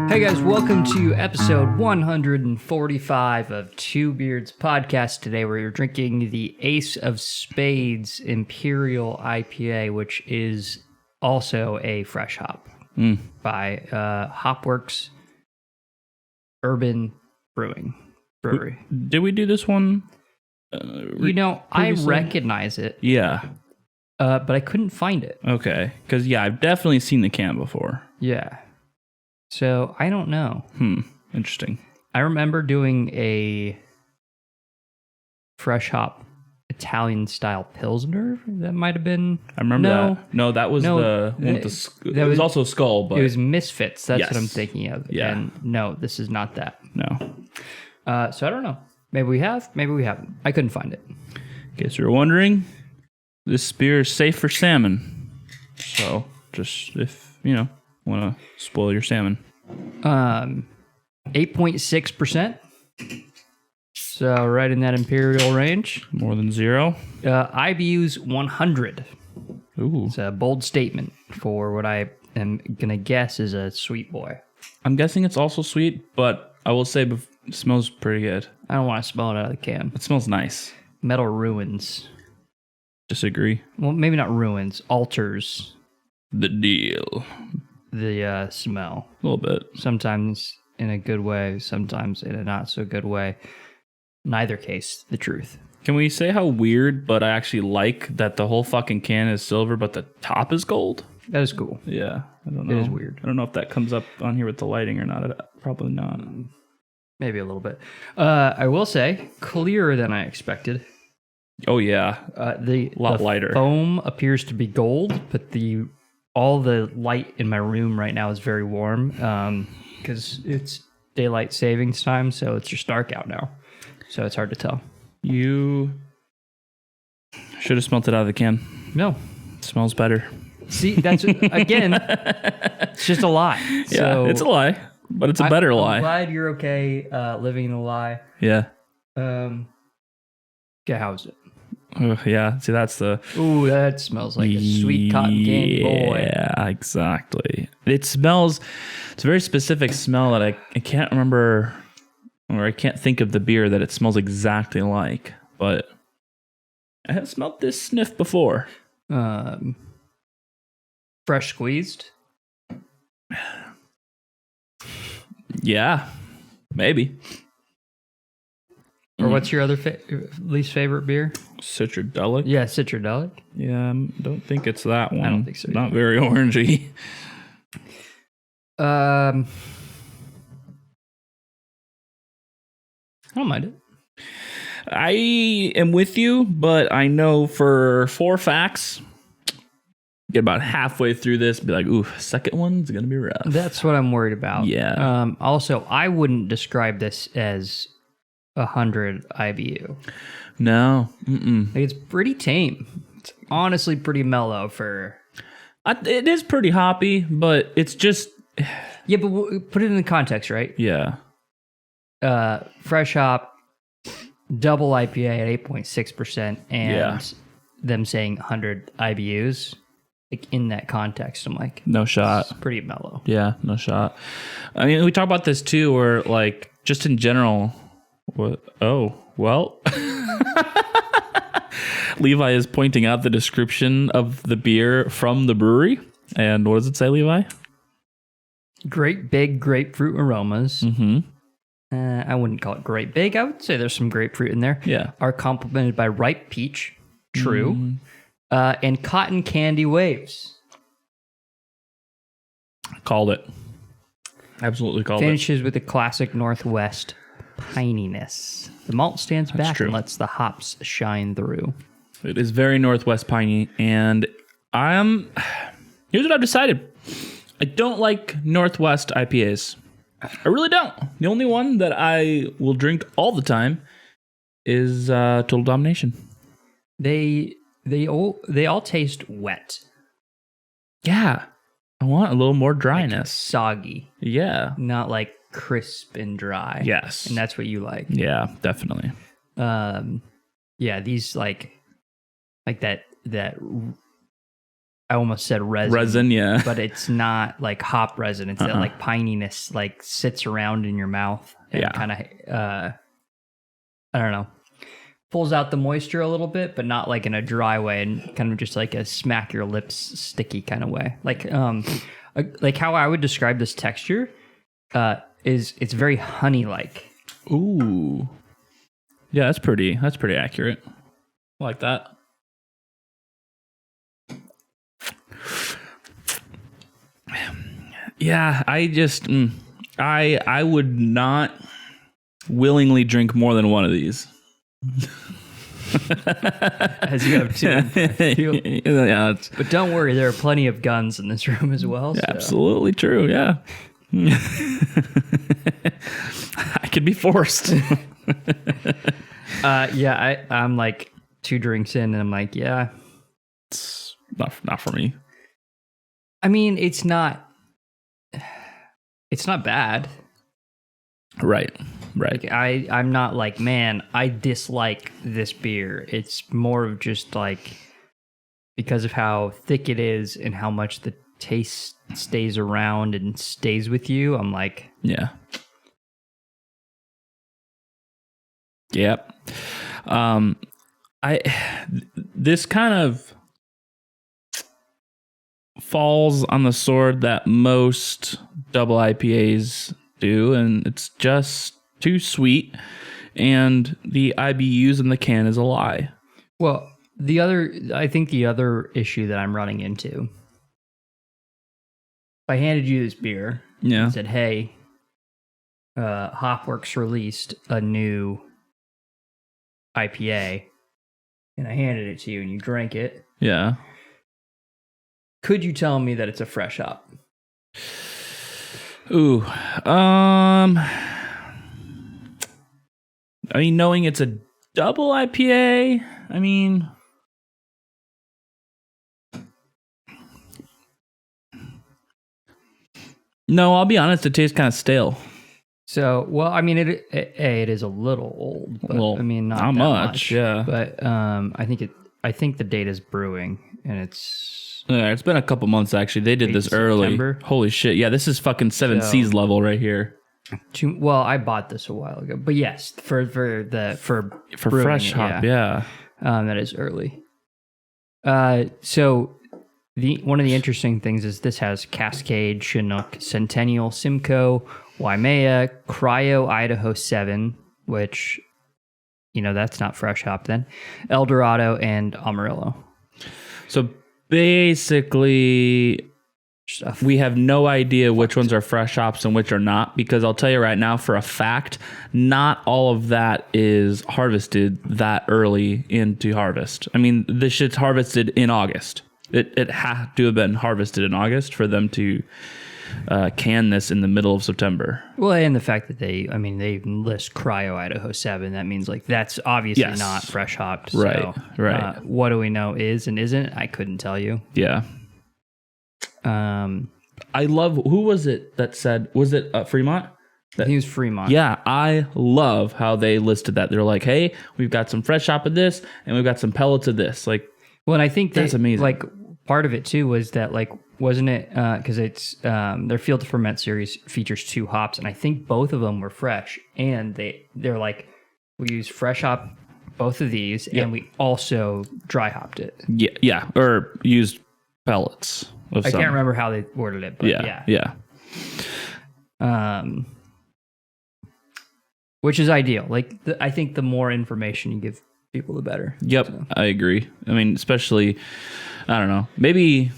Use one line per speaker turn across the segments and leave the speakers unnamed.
Hey guys, welcome to episode 145 of Two Beards Podcast. Today we're drinking the Ace of Spades Imperial Ipa, which is also a fresh hop by Hopworks Urban Brewery.
Did we do this one?
I recognize it.
Yeah.
But I couldn't find it.
Okay. Because, I've definitely seen the can before.
Yeah. So, I don't know.
Interesting.
I remember doing a fresh hop Italian-style Pilsner. That might have been...
I remember that. No, that was the one with the... It was also Skull, but...
It was Misfits. That's
yes.
what I'm thinking of.
Yeah.
And no, this is not that.
No.
So, I don't know. Maybe we have. Maybe we haven't. I couldn't find it.
In case you're wondering, this beer is safe for salmon. So, just if, want to spoil your salmon.
8.6%. So right in that imperial range.
More than zero.
IBU's 100.
Ooh.
It's a bold statement for what I am going to guess is a sweet boy.
I'm guessing it's also sweet, but I will say it smells pretty good.
I don't want to smell it out of the can.
It smells nice.
Metal ruins.
Disagree.
Well, maybe not ruins. Alters.
The deal.
The smell.
A little bit.
Sometimes in a good way, sometimes in a not so good way. Neither case, the truth.
Can we say how weird, but I actually like that the whole fucking can is silver, but the top is gold?
That is cool.
Yeah, I don't know.
It is weird.
I don't know if that comes up on here with the lighting or not. Probably not.
Maybe a little bit. I will say, clearer than I expected.
Oh, yeah.
A lot
lighter.
Foam appears to be gold, but all the light in my room right now is very warm because it's daylight savings time, so it's just dark out now. So it's hard to tell.
You should have smelt it out of the can.
No.
It smells better.
See, that's, again, it's just a lie.
Yeah,
so
it's a lie, but it's a better lie.
I'm glad you're okay living in a lie.
Yeah.
Okay, how is it?
Yeah, see, that's the...
Ooh, that smells like a sweet cotton candy boy.
Yeah, exactly. It smells... It's a very specific smell that I can't remember... Or I can't think of the beer that it smells exactly like. But I have smelled this sniff before.
Fresh squeezed?
Yeah, maybe.
Or what's your other least favorite beer?
Citradelic?
Yeah, Citradelic.
Yeah, don't think it's that one.
I don't think so either.
Not very orangey.
I don't mind it.
I am with you, but I know for 4 facts, get about halfway through this, be like, ooh, second one's going to be rough.
That's what I'm worried about.
Yeah.
Also, I wouldn't describe this as 100 IBU.
No. Mm-mm.
It's pretty tame. It's honestly pretty mellow for...
It is pretty hoppy, but it's just...
Yeah, but put it in the context, right?
Yeah.
Fresh hop, double IPA at 8.6%, and them saying 100 IBUs. Like in that context, I'm like,
no shot.
It's pretty mellow.
Yeah, no shot. I mean, we talk about this too, where like just in general. What? Oh, well. Levi is pointing out the description of the beer from the brewery, and what does it say, Levi?
Great big grapefruit aromas.
Mm-hmm.
I wouldn't call it great big. I would say there's some grapefruit in there.
Yeah.
Are complemented by ripe peach. True. And cotton candy waves.
Called it. Absolutely called
Finishes with a classic Northwest pininess. The malt stands back and lets the hops shine through.
It is very Northwest piney, and here's what I've decided. I don't like Northwest IPAs. I really don't. The only one that I will drink all the time is Total Domination.
They all taste wet.
Yeah. I want a little more dryness.
Like soggy.
Yeah.
Not like crisp and dry.
Yes.
And that's what you like.
Yeah, definitely.
Yeah, these like that I almost said resin.
Resin, yeah.
But it's not like hop resin. It's that like pininess like sits around in your mouth and kind of, I don't know, pulls out the moisture a little bit, but not like in a dry way and kind of just like a smack your lips sticky kind of way. Like how I would describe this texture is it's very honey-like.
Ooh. Yeah, that's pretty accurate. I like that. Yeah, I would not willingly drink more than one of these.
As you have two.
Yeah,
but don't worry, there are plenty of guns in this room as well.
So. Absolutely true, yeah. I could be forced.
I'm like 2 drinks in and I'm like, yeah.
It's not for me.
I mean, it's not bad.
Right.
Like I'm not like, man, I dislike this beer. It's more of just like because of how thick it is and how much the taste stays around and stays with you. I'm like,
yeah. Yep. This kind of falls on the sword that most double IPAs do, and it's just too sweet, and the IBUs in the can is a lie.
Well, I think the other issue that I'm running into, if I handed you this beer and said, hey, Hopworks released a new IPA, and I handed it to you and you drank it.
Yeah.
Could you tell me that it's a fresh hop?
Ooh. I mean, knowing it's a double IPA, I mean, no, I'll be honest, it tastes kind of stale.
So, well, I mean, it is a little old, but I mean, not that much.
Yeah.
But I think the date is brewing, and it's
been a couple months actually. They did this early.
September.
Holy shit! Yeah, this is fucking 7 Seas level right here.
Well, I bought this a while ago, but yes, for
fresh hop, yeah.
That is early. So one of the interesting things is this has Cascade, Chinook, Centennial, Simcoe, Waimea, Cryo, Idaho 7, which, that's not fresh hop then, Eldorado, and Amarillo.
So basically, we have no idea which ones are fresh hops and which are not, because I'll tell you right now for a fact, not all of that is harvested that early into harvest. I mean, this shit's harvested in August. It had to have been harvested in August for them to can this in the middle of September.
Well, and the fact that they list Cryo Idaho 7, that means like that's obviously not fresh hopped.
Right,
so,
right.
What do we know is and isn't? I couldn't tell you.
Yeah. I love, who was it that said, was it Fremont?
I think it was Fremont.
Yeah, I love how they listed that. They're like, hey, we've got some fresh hop of this, and we've got some pellets of this. Like,
well, and I think
that's amazing.
Like, part of it too was that, like, wasn't it because it's their Field to Ferment series features 2 hops, and I think both of them were fresh, and they're like, we use fresh hop both of these, and we also dry hopped it.
Yeah, or used pellets.
I can't remember how they worded it, but yeah. Which is ideal. Like, I think the more information you give people, the better.
Yep, so. I agree. I mean, especially, I don't know, maybe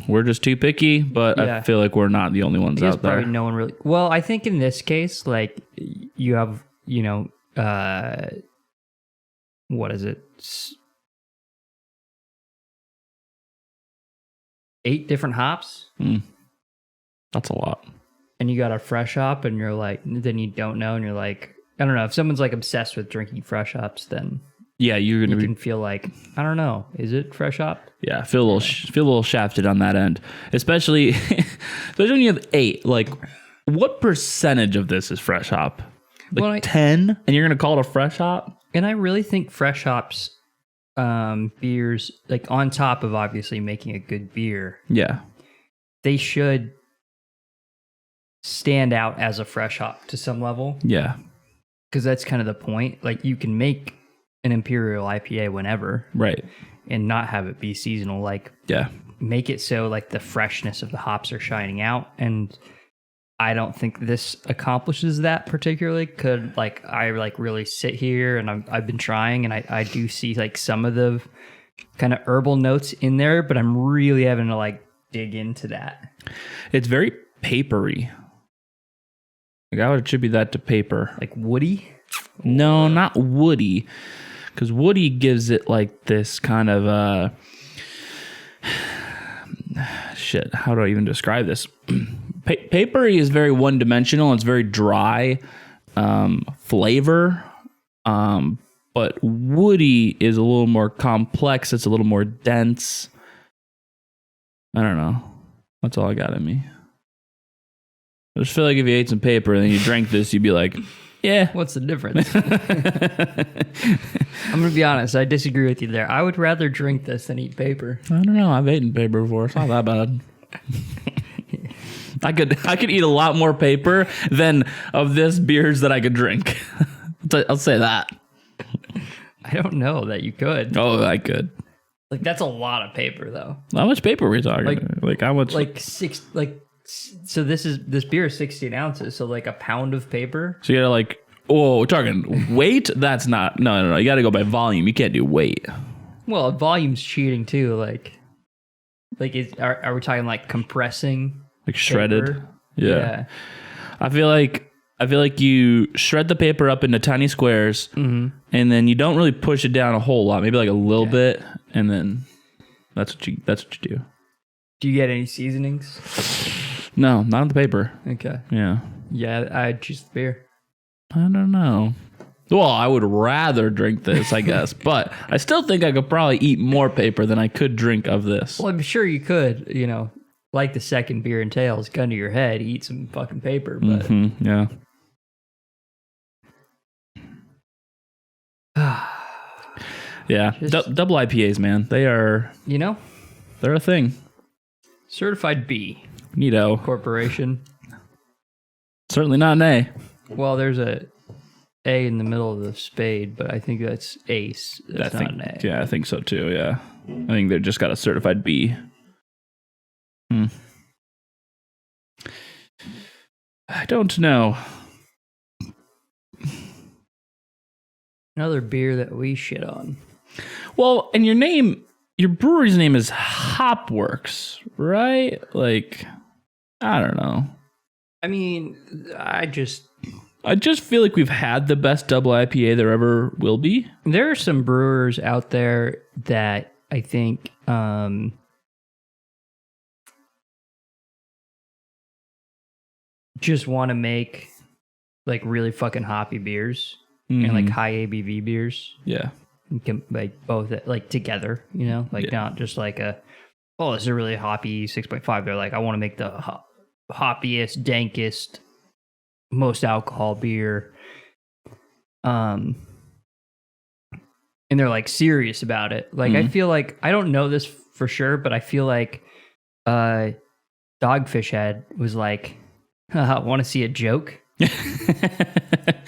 we're just too picky, but I feel like we're not the only ones out there.
Probably no one really. Well, I think in this case, like, you have, what is it? 8 different hops.
That's a lot.
And you got a fresh hop, and you're like, then you don't know, and you're like, I don't know. If someone's like obsessed with drinking fresh hops, then
you
can feel like, I don't know, is it fresh hop?
Yeah, feel a little shafted on that end, especially when you have 8. Like, what percentage of this is fresh hop? Like 10, and you're gonna call it a fresh hop?
And I really think fresh hops beers, like on top of obviously making a good beer,
Yeah.
they should stand out as a fresh hop to some level.
Yeah.
Because that's kind of the point. Like, you can make an Imperial IPA whenever.
Right.
And not have it be seasonal. Like,
Yeah.
make it so, like, the freshness of the hops are shining out. And I don't think this accomplishes that particularly. I really sit here and I've been trying, and I do see, like, some of the kind of herbal notes in there, but I'm really having to, like, dig into that.
It's very papery. Like, I would attribute that to paper.
Like woody?
No, not woody. Because woody gives it like this kind of shit. How do I even describe this? Papery is very one-dimensional. It's very dry flavor. But woody is a little more complex. It's a little more dense. I don't know. That's all I got in me. I just feel like if you ate some paper and then you drank this, you'd be like, yeah.
What's the difference? I'm going to be honest. I disagree with you there. I would rather drink this than eat paper.
I don't know. I've eaten paper before. It's not that bad. I could eat a lot more paper than of this beers that I could drink. I'll say that.
I don't know that you could.
Oh, I could.
Like, that's a lot of paper, though.
How much paper are we talking? Like how much?
So this beer is 16 ounces. So like a pound of paper.
So you gotta we're talking weight. That's not. No. You gotta go by volume. You can't do weight.
Well, volume's cheating too. Are we talking like compressing?
Like shredded.
Paper?
Yeah. I feel like you shred the paper up into tiny squares, and then you don't really push it down a whole lot. Maybe like a little bit, and then that's what you do.
Do you get any seasonings?
No, not on the paper.
Okay.
Yeah.
Yeah, I'd choose the beer.
I don't know. Well, I would rather drink this, I guess, but I still think I could probably eat more paper than I could drink of this.
Well, I'm sure you could, like the second beer entails, gun to your head, eat some fucking paper, but
yeah. Yeah, double IPAs, man. They're a thing.
Certified B.
Neato.
Corporation.
Certainly not an A.
Well, there's a A in the middle of the spade, but I think that's Ace. That's not an A.
Yeah, I think so too, yeah. I think they've just got a certified B. I don't know.
Another beer that we shit on.
Well, and your brewery's name is Hopworks, right? Like, I don't know.
I mean, I just
feel like we've had the best double IPA there ever will be.
There are some brewers out there that I think just want to make like really fucking hoppy beers and like high ABV beers.
Yeah.
You can like both like together, not just like this is a really hoppy 6.5. They're like, I want to make the hoppiest, dankest, most alcohol beer. And they're like serious about it. Like, I feel like, I don't know this for sure, but I feel like Dogfish Head was like, want to see a joke?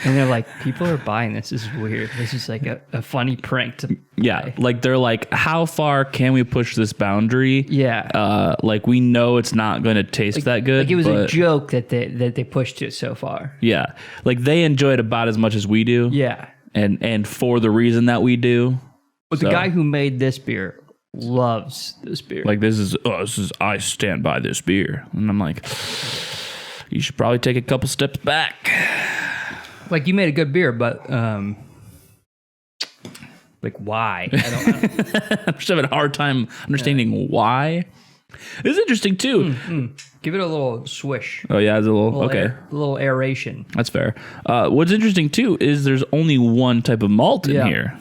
And they're like, people are buying this. This is weird. This is like a funny prank to buy.
Like they're like, how far can we push this boundary?
Yeah.
Like we know it's not going to taste that good.
Like it was a joke that they pushed it so far.
Yeah. Like they enjoy it about as much as we do.
Yeah.
And for the reason that we do.
But the guy who made this beer loves this beer.
Like this is I stand by this beer. And I'm like, you should probably take a couple steps back.
Like, you made a good beer, but like, why? I don't
I'm just having a hard time understanding why. It's interesting too.
Give it a little swish.
Oh yeah, it's a little okay.
A little aeration.
That's fair. What's interesting too is there's only one type of malt in here.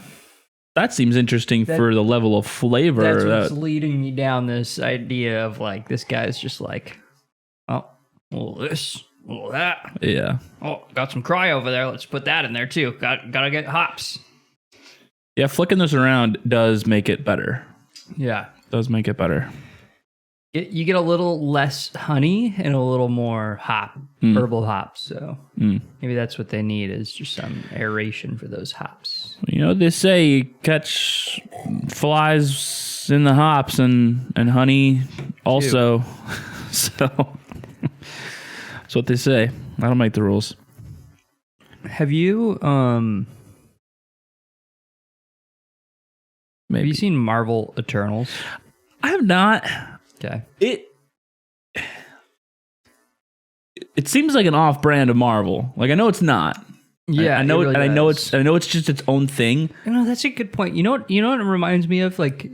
That seems interesting for the level of flavor.
That's what's leading me down this idea of like, this guy's just like, oh, a little this, a little that.
Yeah.
Oh, got some Cry over there. Let's put that in there too. Gotta get hops.
Yeah, flicking this around does make it better.
Yeah.
Does make it better.
You get a little less honey and a little more herbal hops. So maybe that's what they need is just some aeration for those hops.
You know, they say you catch flies in the hops and honey also. So that's what they say. I don't make the rules.
Have you
Maybe.
Have you seen Marvel Eternals?
I have not.
Okay.
It seems like an off-brand of Marvel. Like I know it's not.
Yeah,
I know
it really
and
does.
I know it's just its own thing.
You know, that's a good point. You know what it reminds me of? Like,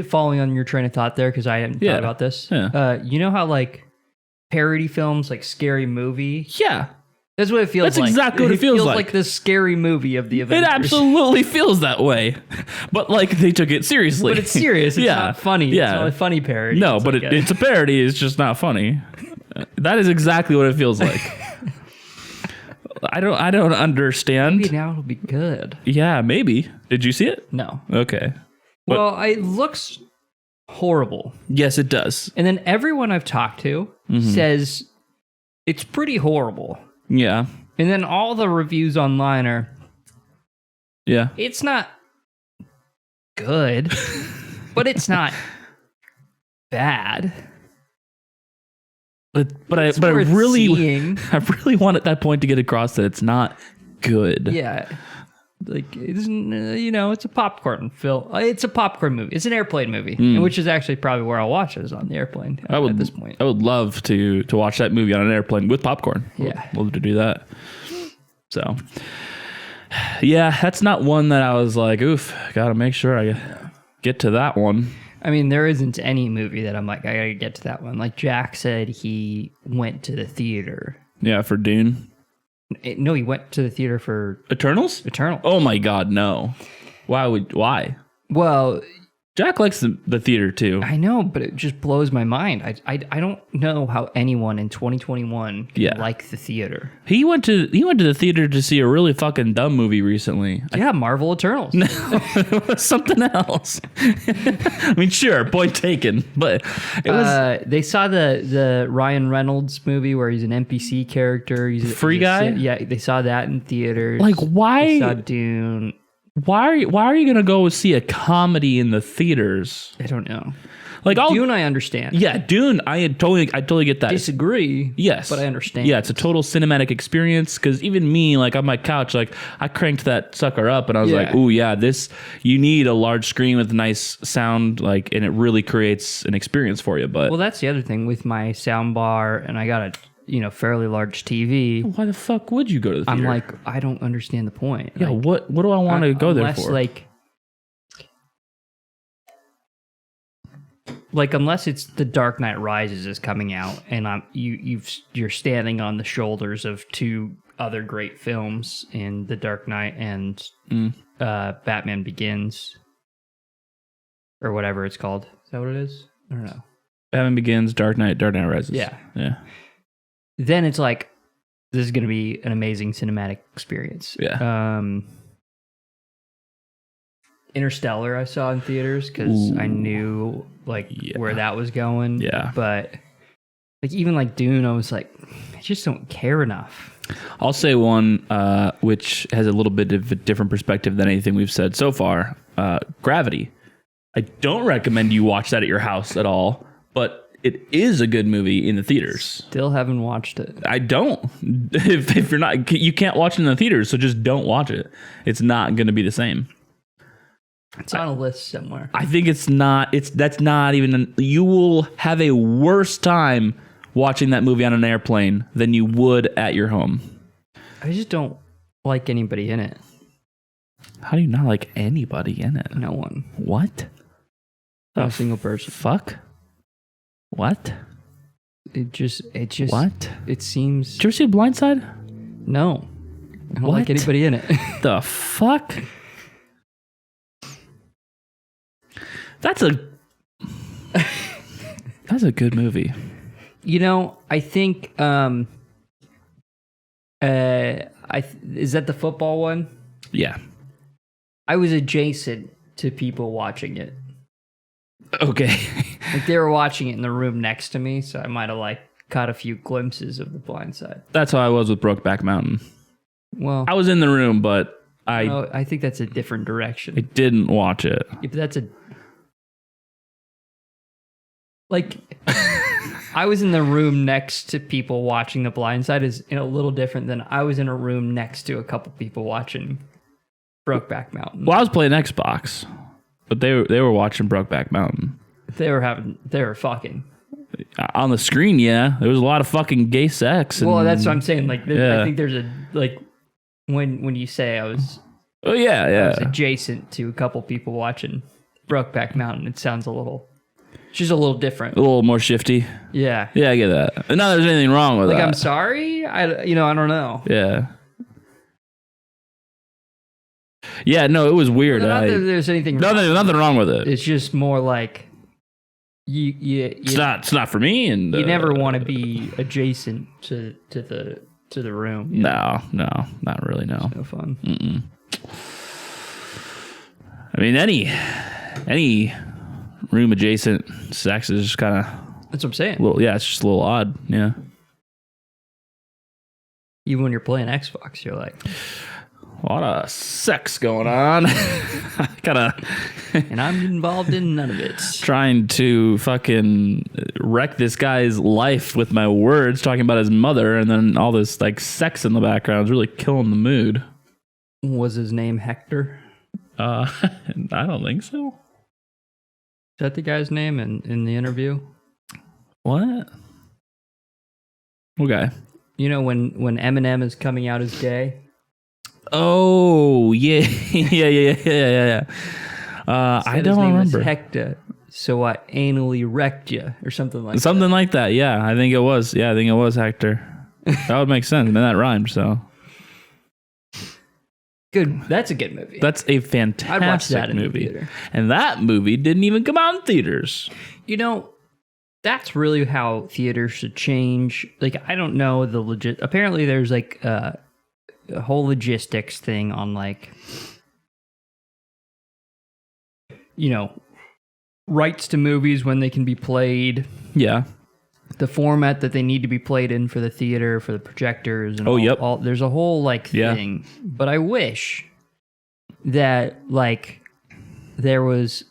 following on your train of thought there, because I hadn't thought about this.
Yeah.
You know how, like, parody films, like Scary Movie?
Yeah.
That's what it feels like.
That's exactly what it feels like.
Like the Scary Movie of the Avengers.
It absolutely feels that way. But, like, they took it seriously.
But it's serious. It's not funny.
Yeah.
It's not a funny parody.
No, but it's a parody. It's just not funny. That is exactly what it feels like. I don't understand.
Maybe now it'll be good.
Yeah, maybe. Did you see it?
No.
Okay.
Well, it looks horrible.
Yes, it does.
And then everyone I've talked to says it's pretty horrible.
Yeah.
And then all the reviews online are, it's not good, but it's not bad.
But I really want at that point to get across that it's not good.
Yeah. Like, it's a popcorn film. It's a popcorn movie. It's an airplane movie, which is actually probably where I'll watch it, is on the airplane at this point.
I would love to watch that movie on an airplane with popcorn.
Yeah.
Love to do that. So, yeah, that's not one that I was like, oof, gotta make sure I get to that one.
I mean, there isn't any movie that I'm like, I gotta get to that one. Like Jack said, he went to the theater.
Yeah, for Dune.
No, he went to the theater for
Eternals?
Oh
my God, no. Why?
Well,
Jack likes the theater too.
I know, but it just blows my mind. I don't know how anyone in 2021 can like the theater.
He went to the theater to see a really fucking dumb movie recently.
Yeah, Marvel Eternals.
No, it was something else. I mean, sure, point taken, but it was.
They saw the Ryan Reynolds movie where he's an NPC character. He's
Free Guy.
Yeah, they saw that in theaters.
Like, why?
They saw Dune.
Why are you gonna go see a comedy in the theaters?
I don't know.
Like
Dune, I understand.
Yeah, Dune, I totally get that.
Disagree.
Yes,
but I understand.
Yeah, it's a total cinematic experience. Because even me, like on my couch, like I cranked that sucker up, and I was like, "Ooh, yeah, you need a large screen with nice sound, like, and it really creates an experience for you." But
that's the other thing with my sound bar, and I got a fairly large TV.
Why the fuck would you go to the theater?
I'm like, I don't understand the point.
Yeah, what do I want to go there for?
Unless it's The Dark Knight Rises is coming out, and you're standing on the shoulders of two other great films in The Dark Knight and Batman Begins, or whatever it's called. Is that what it is? I don't know.
Batman Begins, Dark Knight Rises.
Yeah.
Then
it's like, this is going to be an amazing cinematic experience.
Yeah.
Interstellar I saw in theaters because I knew where that was going.
Yeah.
But even like Dune, I was like, I just don't care enough.
I'll say one which has a little bit of a different perspective than anything we've said so far. Gravity. I don't recommend you watch that at your house at all, but it is a good movie in the theaters.
Still haven't watched it.
I don't. If you're not, you can't watch it in the theaters, so just don't watch it. It's not going to be the same.
It's on a list somewhere.
I think it's not. That's not even. You will have a worse time watching that movie on an airplane than you would at your home.
I just don't like anybody in it.
How do you not like anybody in it?
No one.
What?
Not a single person.
Fuck. What?
It just.
What?
It seems.
Did you ever see Blindside?
No. I don't like anybody in it.
The fuck? That's a good movie.
I think is that the football one?
Yeah.
I was adjacent to people watching it.
Okay.
Like they were watching it in the room next to me, so I might have like caught a few glimpses of The Blind Side.
That's how I was with Brokeback Mountain.
Well,
I was in the room, but
I think that's a different direction.
I didn't watch it.
If that's a like, I was in the room next to people watching The Blind Side is a little different than I was in a room next to a couple people watching Brokeback Mountain.
Well, I was playing Xbox, but they were watching Brokeback Mountain.
They were fucking.
On the screen, yeah. There was a lot of fucking gay sex.
Well, that's what I'm saying. Like, I think there's a, like, when you say I was adjacent to a couple people watching Brokeback Mountain, it sounds just a little different.
A little more shifty.
Yeah.
Yeah, I get that. And not that there's anything wrong with that.
Like, I'm sorry? I don't know.
Yeah. Yeah, no, it was weird.
Not that there's anything wrong.
There's nothing wrong with it.
It's just more like
it's not for me, and
you never want to be adjacent to the room.
No, not really. No,
it's no fun.
Mm-mm. I mean, any room adjacent sex is just kind of.
That's what I'm saying.
It's just a little odd. Yeah.
Even when you're playing Xbox, you're like,
a lot of sex going on.
And I'm involved in none of it.
Trying to fucking wreck this guy's life with my words, talking about his mother, and then all this like sex in the background is really killing the mood.
Was his name Hector?
I don't think so.
Is that the guy's name in the interview?
What? Okay.
You know when Eminem is coming out as gay?
Oh, yeah. Yeah. I don't remember.
Hector. So I anally wrecked you, or something like that.
Something like that, yeah. I think it was. Yeah, I think it was Hector. That would make sense. I mean, that rhymed, so.
Good. That's a good movie.
That's a fantastic
I'd watch that in
movie.
The theater.
And that movie didn't even come out in theaters.
You know, that's really how theaters should change. Like, I don't know the legit. Apparently, there's like a whole logistics thing on like, rights to movies when they can be played.
Yeah.
The format that they need to be played in for the theater, for the projectors. And all, there's a whole like thing. But I wish that like there was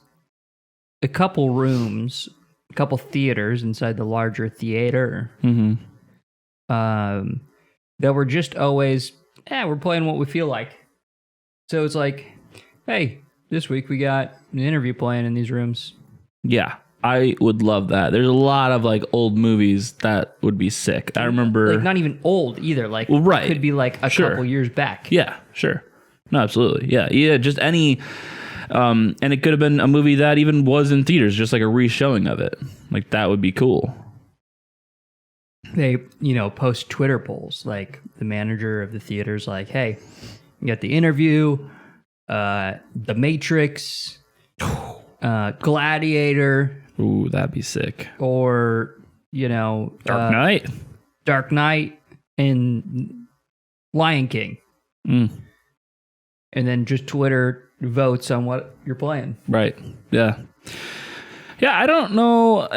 a couple rooms, a couple theaters inside the larger theater that were just always, we're playing what we feel like. So it's like, hey, this week we got an interview playing in these rooms.
Yeah, I would love that. There's a lot of like old movies that would be sick. I remember,
like not even old either. Like,
right.
It could be like a couple years back.
Yeah, sure. No, absolutely. Yeah. Just any. And it could have been a movie that even was in theaters, just like a re-showing of it. Like that would be cool.
They, post Twitter polls. Like the manager of the theater's like, hey, you got the interview, The Matrix, Gladiator.
Ooh, that'd be sick.
Or, Dark Knight and Lion King. And then just Twitter votes on what you're playing.
Right. Yeah. Yeah, I don't know.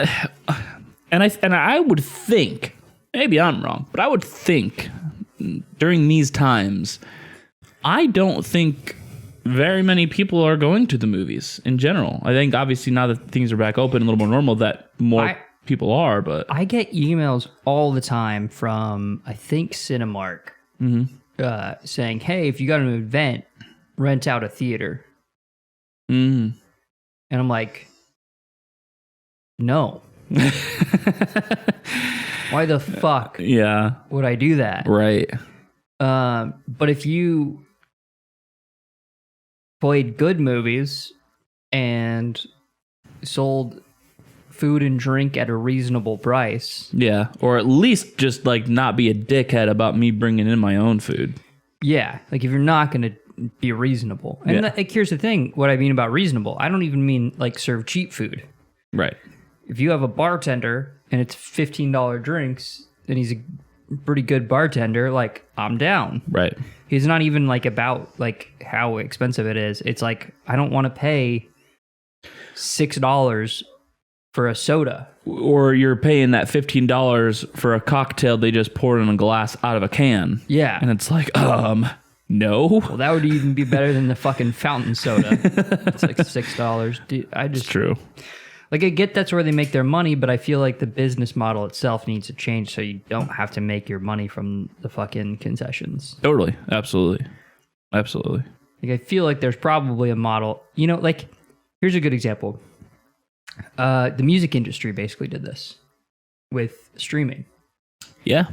And I would think, maybe I'm wrong, but I would think during these times, I don't think very many people are going to the movies in general. I think obviously now that things are back open, a little more normal, that more people are, but
I get emails all the time from, I think, Cinemark saying, hey, if you got an event, rent out a theater. And I'm like, no. Why the fuck would I do that?
Right.
But if you played good movies and sold food and drink at a reasonable price.
Yeah. Or at least just like not be a dickhead about me bringing in my own food.
Yeah. Like if you're not going to be reasonable. And like, here's the thing. What I mean about reasonable, I don't even mean like serve cheap food.
Right.
If you have a bartender and it's $15 drinks, then he's pretty good bartender, like, I'm down.
Right.
He's not even like about like how expensive it is. It's like, I don't want to pay $6 for a soda.
Or you're paying that $15 for a cocktail they just poured in a glass out of a can.
Yeah.
And it's like, no.
Well, that would even be better than the fucking fountain soda. It's like $6. Dude,
It's true.
Like, I get that's where they make their money, but I feel like the business model itself needs to change so you don't have to make your money from the fucking concessions.
Totally. Absolutely. Absolutely.
Like, I feel like there's probably a model, you know, like, here's a good example. The music industry basically did this with streaming.
Yeah.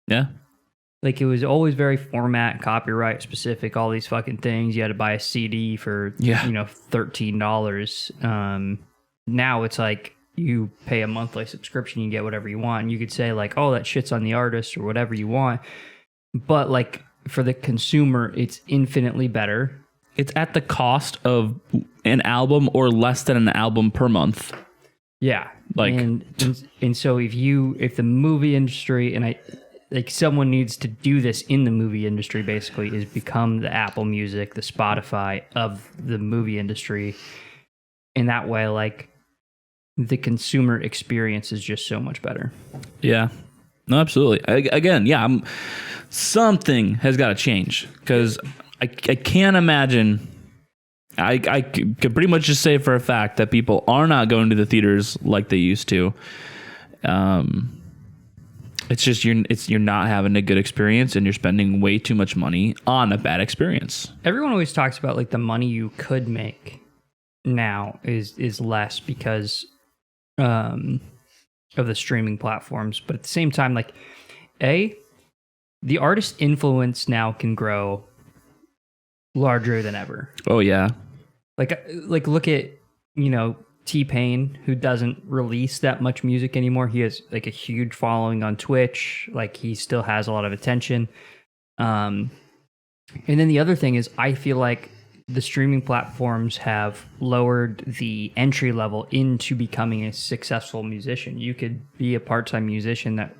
Yeah.
Like, it was always very format, copyright specific, all these fucking things. You had to buy a CD for,
Yeah.
you know, $13. Now it's like you pay a monthly subscription, you get whatever you want. And you could say like, oh, that shit's on the artist or whatever you want. But like for the consumer, it's infinitely better.
It's at the cost of an album or less than an album per month.
Yeah.
Like,
and so if the movie industry, and like someone needs to do this in the movie industry basically, is become the Apple Music, the Spotify of the movie industry. In that way, like, the consumer experience is just so much better.
Yeah. No, absolutely. Again, yeah, something has got to change because I can't imagine. I could pretty much just say for a fact that people are not going to the theaters like they used to. It's just you're not having a good experience and you're spending way too much money on a bad experience.
Everyone always talks about like the money you could make now is less because of the streaming platforms, but at the same time, like, the artist influence now can grow larger than ever.
Oh yeah.
Like look at, you know, T-Pain, who doesn't release that much music anymore. He has like a huge following on Twitch. Like, he still has a lot of attention. And then the other thing is, I feel like the streaming platforms have lowered the entry level into becoming a successful musician. You could be a part-time musician that,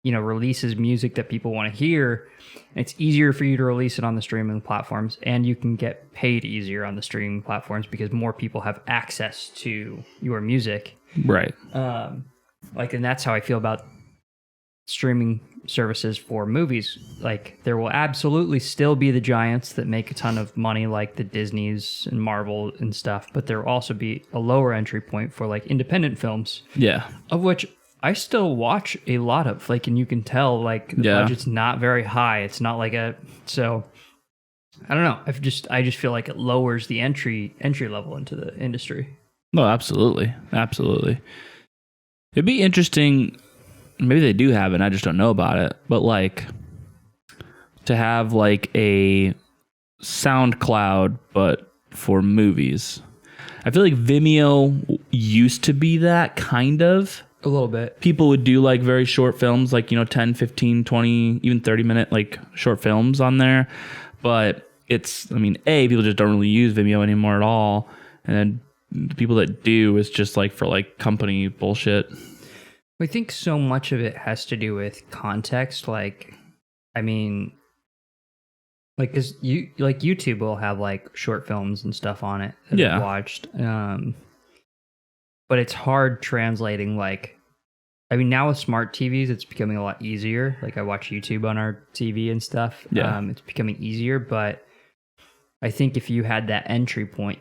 you know, releases music that people want to hear. It's easier for you to release it on the streaming platforms, and you can get paid easier on the streaming platforms because more people have access to your music.
Right.
Like, and that's how I feel about streaming services for movies. Like, there will absolutely still be the giants that make a ton of money, like the Disneys and Marvel and stuff, but there will also be a lower entry point for like independent films.
Yeah.
Of which I still watch a lot of, like, and you can tell like the budget's not very high. It's not like so I don't know. I just feel like it lowers the entry level into the industry.
No, absolutely. Absolutely. It'd be interesting. Maybe they do have it and I just don't know about it. But like to have like a SoundCloud, but for movies. I feel like Vimeo used to be that kind of.
A little bit.
People would do like very short films, like, you know, 10, 15, 20, even 30-minute like short films on there. But it's, I mean, people just don't really use Vimeo anymore at all. And then the people that do is just like for like company bullshit.
I think so much of it has to do with context. Like, I mean, like, cause YouTube will have like short films and stuff on it that I've watched. But it's hard translating, like, I mean, now with smart TVs, it's becoming a lot easier. Like, I watch YouTube on our TV and stuff.
Yeah.
It's becoming easier, but I think if you had that entry point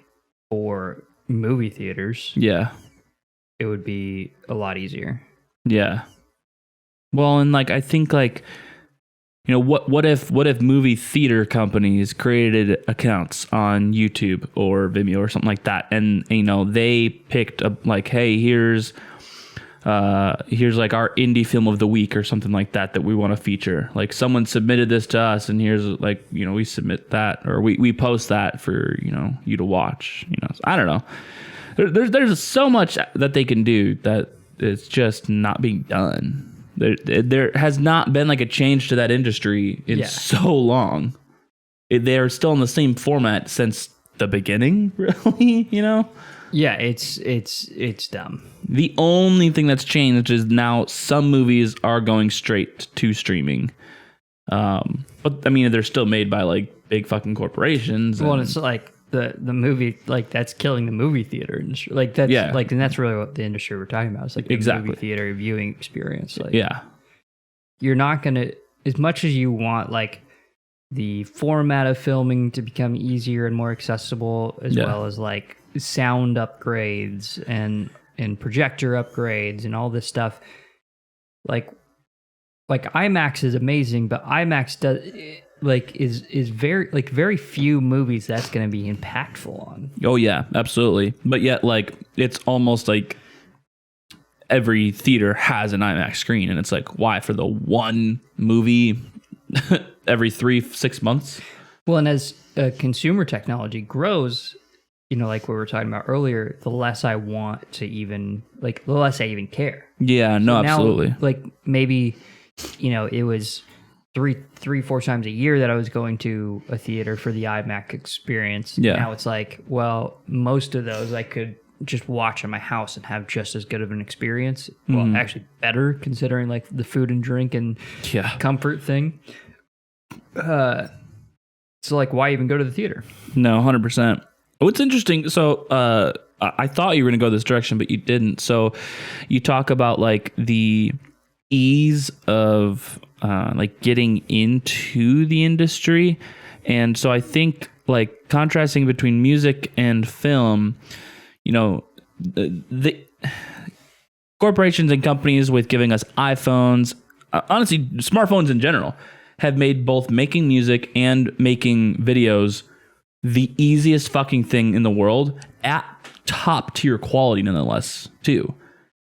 for movie theaters, it would be a lot easier.
Yeah. Well, and like, I think like, you know, what if movie theater companies created accounts on YouTube or Vimeo or something like that, and you know they picked up like, hey, here's like our indie film of the week or something like that we want to feature. Like, someone submitted this to us, and here's like, you know, we submit that or we post that for, you know, you to watch. You know, so I don't know. There's so much that they can do that it's just not being done. There has not been like a change to that industry in so long. They're still in the same format since the beginning, really, you know?
Yeah, it's dumb.
The only thing that's changed is now some movies are going straight to streaming. But I mean, they're still made by like big fucking corporations.
Well, it's like the movie, like that's killing the movie theater industry. Like that's like, and that's really what the industry we're talking about. It's like the movie theater viewing experience. Like, you're not gonna, as much as you want like the format of filming to become easier and more accessible, as well as like sound upgrades and projector upgrades and all this stuff. Like IMAX is amazing, but IMAX does is very few movies that's going to be impactful on.
Oh yeah, absolutely. But yet, like, it's almost like every theater has an IMAX screen, and it's like, why? For the one movie every 3-6 months?
Well, and as consumer technology grows, you know, like we were talking about earlier, the less I want to even, like, the less I even care.
Yeah, no, so now, absolutely.
Like, maybe, you know, it was 3-4 times a year that I was going to a theater for the IMAX experience.
Yeah.
Now it's like, well, most of those I could just watch in my house and have just as good of an experience. Well, actually better, considering like the food and drink and comfort thing. So like, why even go to the theater?
No, 100%. What's interesting, so I thought you were going to go this direction, but you didn't. So you talk about like the ease of like getting into the industry. And so I think like contrasting between music and film, you know, the corporations and companies with giving us iPhones, honestly, smartphones in general, have made both making music and making videos the easiest fucking thing in the world at top tier quality, nonetheless, too.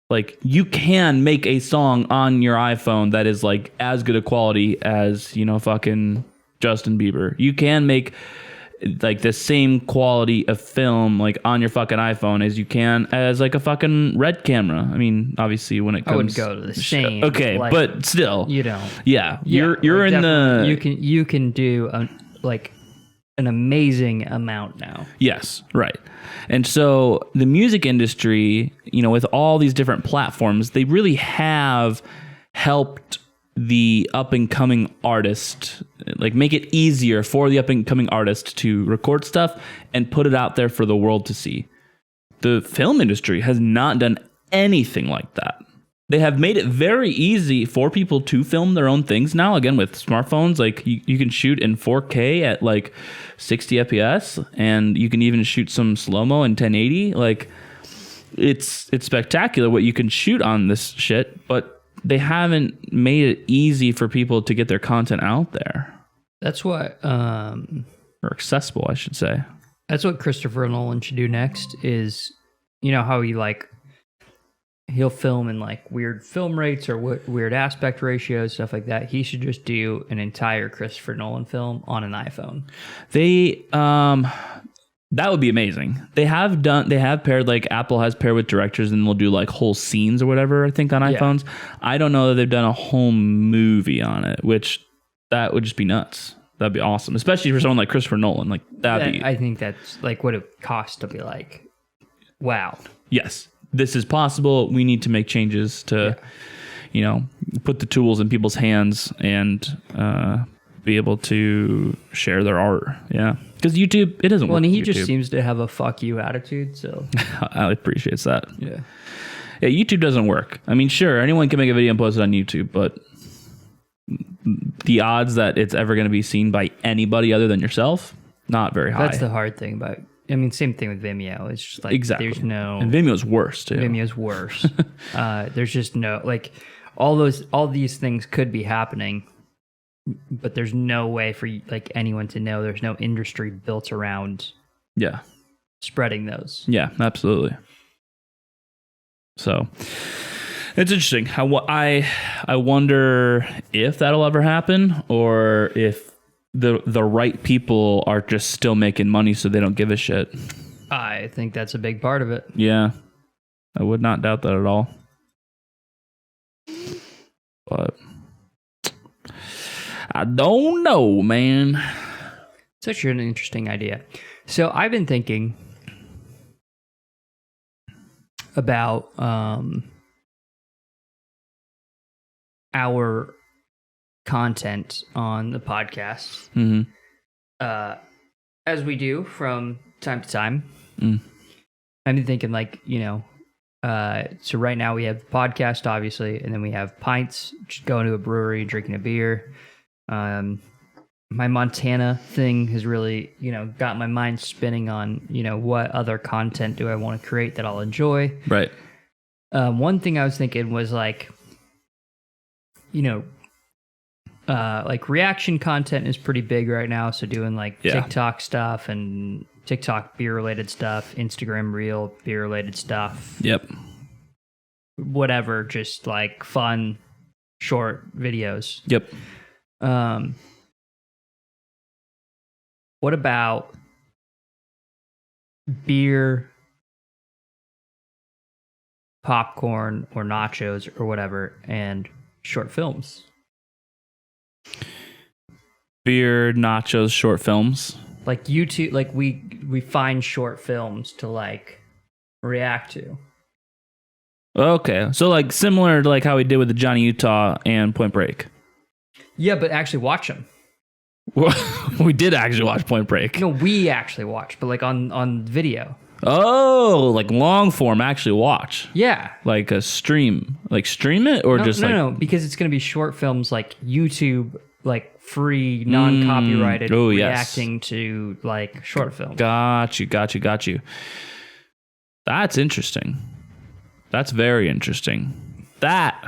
Like, you can make a song on your iPhone that is like as good a quality as, you know, fucking Justin Bieber. You can make like the same quality of film like on your fucking iPhone as you can as like a fucking Red camera. I mean, obviously when it comes,
I wouldn't go to the same.
Okay, like, but still,
you know,
you're like in the
you can do like an amazing amount now.
Yes, right. And so the music industry, you know, with all these different platforms, they really have helped the up and coming artist, like make it easier for the up and coming artist to record stuff and put it out there for the world to see. The film industry has not done anything like that. They have made it very easy for people to film their own things now. Again, with smartphones, like you can shoot in 4K at like 60 FPS, and you can even shoot some slow-mo in 1080. Like, it's spectacular what you can shoot on this shit, but they haven't made it easy for people to get their content out there.
That's what
or accessible, I should say.
That's what Christopher Nolan should do next. Is, you know how he'll film in like weird film rates or weird aspect ratios, stuff like that. He should just do an entire Christopher Nolan film on an iPhone.
That would be amazing. They have paired, like Apple has paired with directors, and they'll do like whole scenes or whatever, I think, on iPhones. I don't know that they've done a whole movie on it, which that would just be nuts. That'd be awesome, especially for someone like Christopher Nolan. Like
I think that's like what it costs to be like, wow.
Yes, this is possible. We need to make changes to, you know, put the tools in people's hands and be able to share their art. Yeah. Because YouTube, it doesn't work.
Well, and he just seems to have a fuck you attitude, so.
I appreciate that.
Yeah.
Yeah, YouTube doesn't work. I mean, sure, anyone can make a video and post it on YouTube, but the odds that it's ever going to be seen by anybody other than yourself, not very high.
That's the hard thing about, I mean, same thing with Vimeo. It's just like, there's no.
And Vimeo's worse, too.
Vimeo's worse. There's just no, like, all these things could be happening, but there's no way for like anyone to know. There's no industry built around spreading those.
Yeah, absolutely. So it's interesting. I wonder if that'll ever happen, or if the right people are just still making money so they don't give a shit.
I think that's a big part of it.
Yeah, I would not doubt that at all. But I don't know, man.
It's actually an interesting idea. So I've been thinking, about our content on the podcast, as we do from time to time. I've been thinking, like, so right now we have the podcast, obviously, and then we have pints, just going to a brewery and drinking a beer. My Montana thing has really, got my mind spinning on, what other content do I want to create that I'll enjoy.
Right.
One thing I was thinking was like reaction content is pretty big right now. So doing like TikTok stuff and TikTok beer related stuff, Instagram reel beer related stuff.
Yep.
Whatever, just like fun, short videos.
Yep.
What about beer, popcorn, or nachos or whatever, and short films?
Beer, nachos, short films.
Like YouTube, like we find short films to like react to.
Okay, so like similar to like how we did with the Johnny Utah and Point Break.
Yeah, but actually watch them.
We did actually watch Point Break.
No, we actually watched, but like on video.
Oh, like long form actually watch.
Yeah.
Like a stream. Like stream it or just like...
No, because it's going to be short films like YouTube, like free, non-copyrighted reacting to like short films.
Got you. That's interesting. That's very interesting. That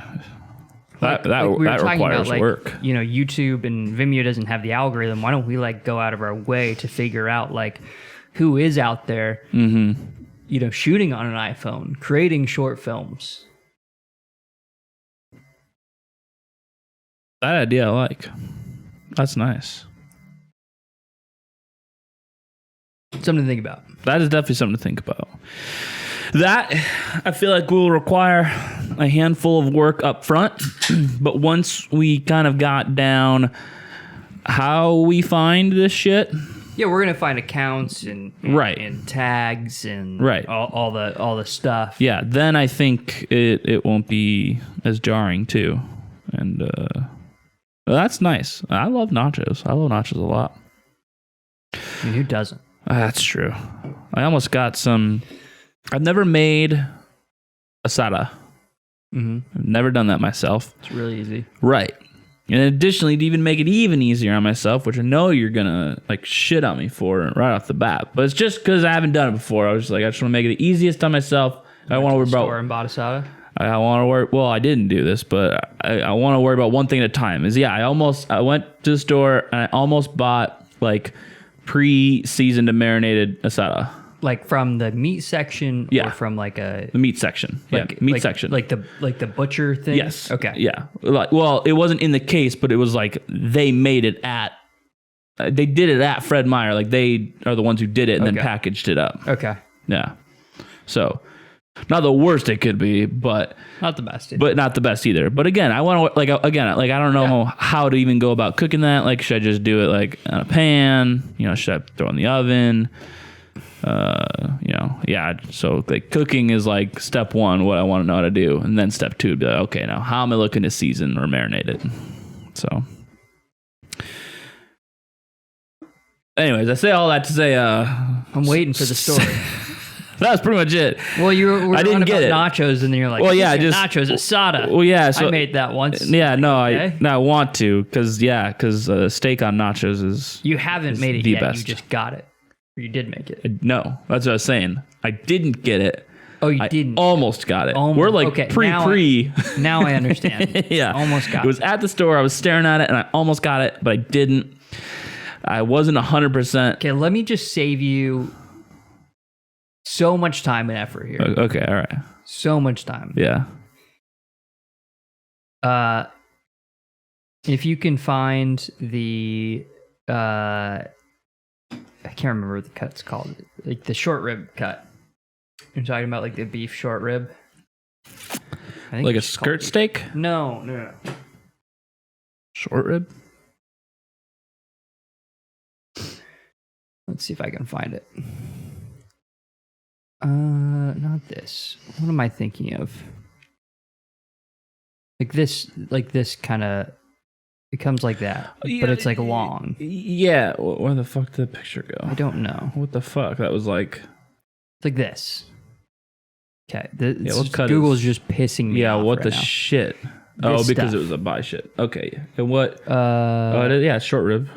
requires work.
YouTube and Vimeo doesn't have the algorithm. Why don't we like go out of our way to figure out like who is out there, shooting on an iPhone, creating short films?
That idea I like. That's nice.
Something to think about.
That is definitely something to think about. That, I feel like, will require a handful of work up front. But once we kind of got down how we find this shit...
Yeah, we're going to find accounts and tags and all the stuff.
Yeah, then I think it won't be as jarring, too. And that's nice. I love nachos. I love nachos a lot.
I mean, who doesn't?
That's true. I almost got some... I've never made asada. I've never done that myself.
It's really easy.
Right. And additionally, to even make it even easier on myself, which I know you're going to like shit on me for right off the bat, but it's just because I haven't done it before. I was just like, I just want to make it the easiest on myself. I want to worry about...
and bought asada?
I want to worry... Well, I didn't do this, but I want to worry about one thing at a time. I went to the store and I almost bought like pre-seasoned and marinated asada.
Like from the meat section, or from like the
meat section, section,
like the butcher thing.
Yes.
Okay.
Yeah. Well, it wasn't in the case, but it was like they made it at. They did it at Fred Meyer. Like they are the ones who did it and then packaged it up.
Okay.
Yeah. So, not the worst it could be, but
not the best.
But not the best either. But again, I want to I don't know how to even go about cooking that. Like, should I just do it like on a pan? Should I throw it in the oven? So like cooking is like step one, what I want to know how to do, and then step two would be like, okay, now how am I looking to season or marinate it? So, anyways, I say all that to say,
I'm waiting for the story.
That was pretty much it.
Well, I didn't get
nachos,
and then you're like, nachos asada.
Well, yeah, so
I made that once.
Yeah, no, I want to, because steak on nachos is
you haven't made it yet.
Best.
You just got it. You did make it.
No, that's what I was saying. I didn't get it.
Oh, you didn't?
Almost got it. We're like pre.
Now I understand.
Yeah.
Almost got it.
It was at the store. I was staring at it and I almost got it, but I didn't. I wasn't 100%.
Okay, let me just save you so much time and effort here.
Okay, all right.
So much time.
Yeah.
If you can find the... I can't remember what the cut's called. Like the short rib cut. You're talking about like the beef short rib? I think
like a skirt steak?
No.
Short rib?
Let's see if I can find it. Not this. What am I thinking of? Like this kind of. It comes like that, but it's like long.
Yeah, where the fuck did the picture go?
I don't know.
What the fuck? That was like...
It's like this. Okay,
Google's
just pissing me off
what
right
the
now.
shit?
This
because
stuff.
it was a buy shit. Okay, and what?
Yeah,
short rib.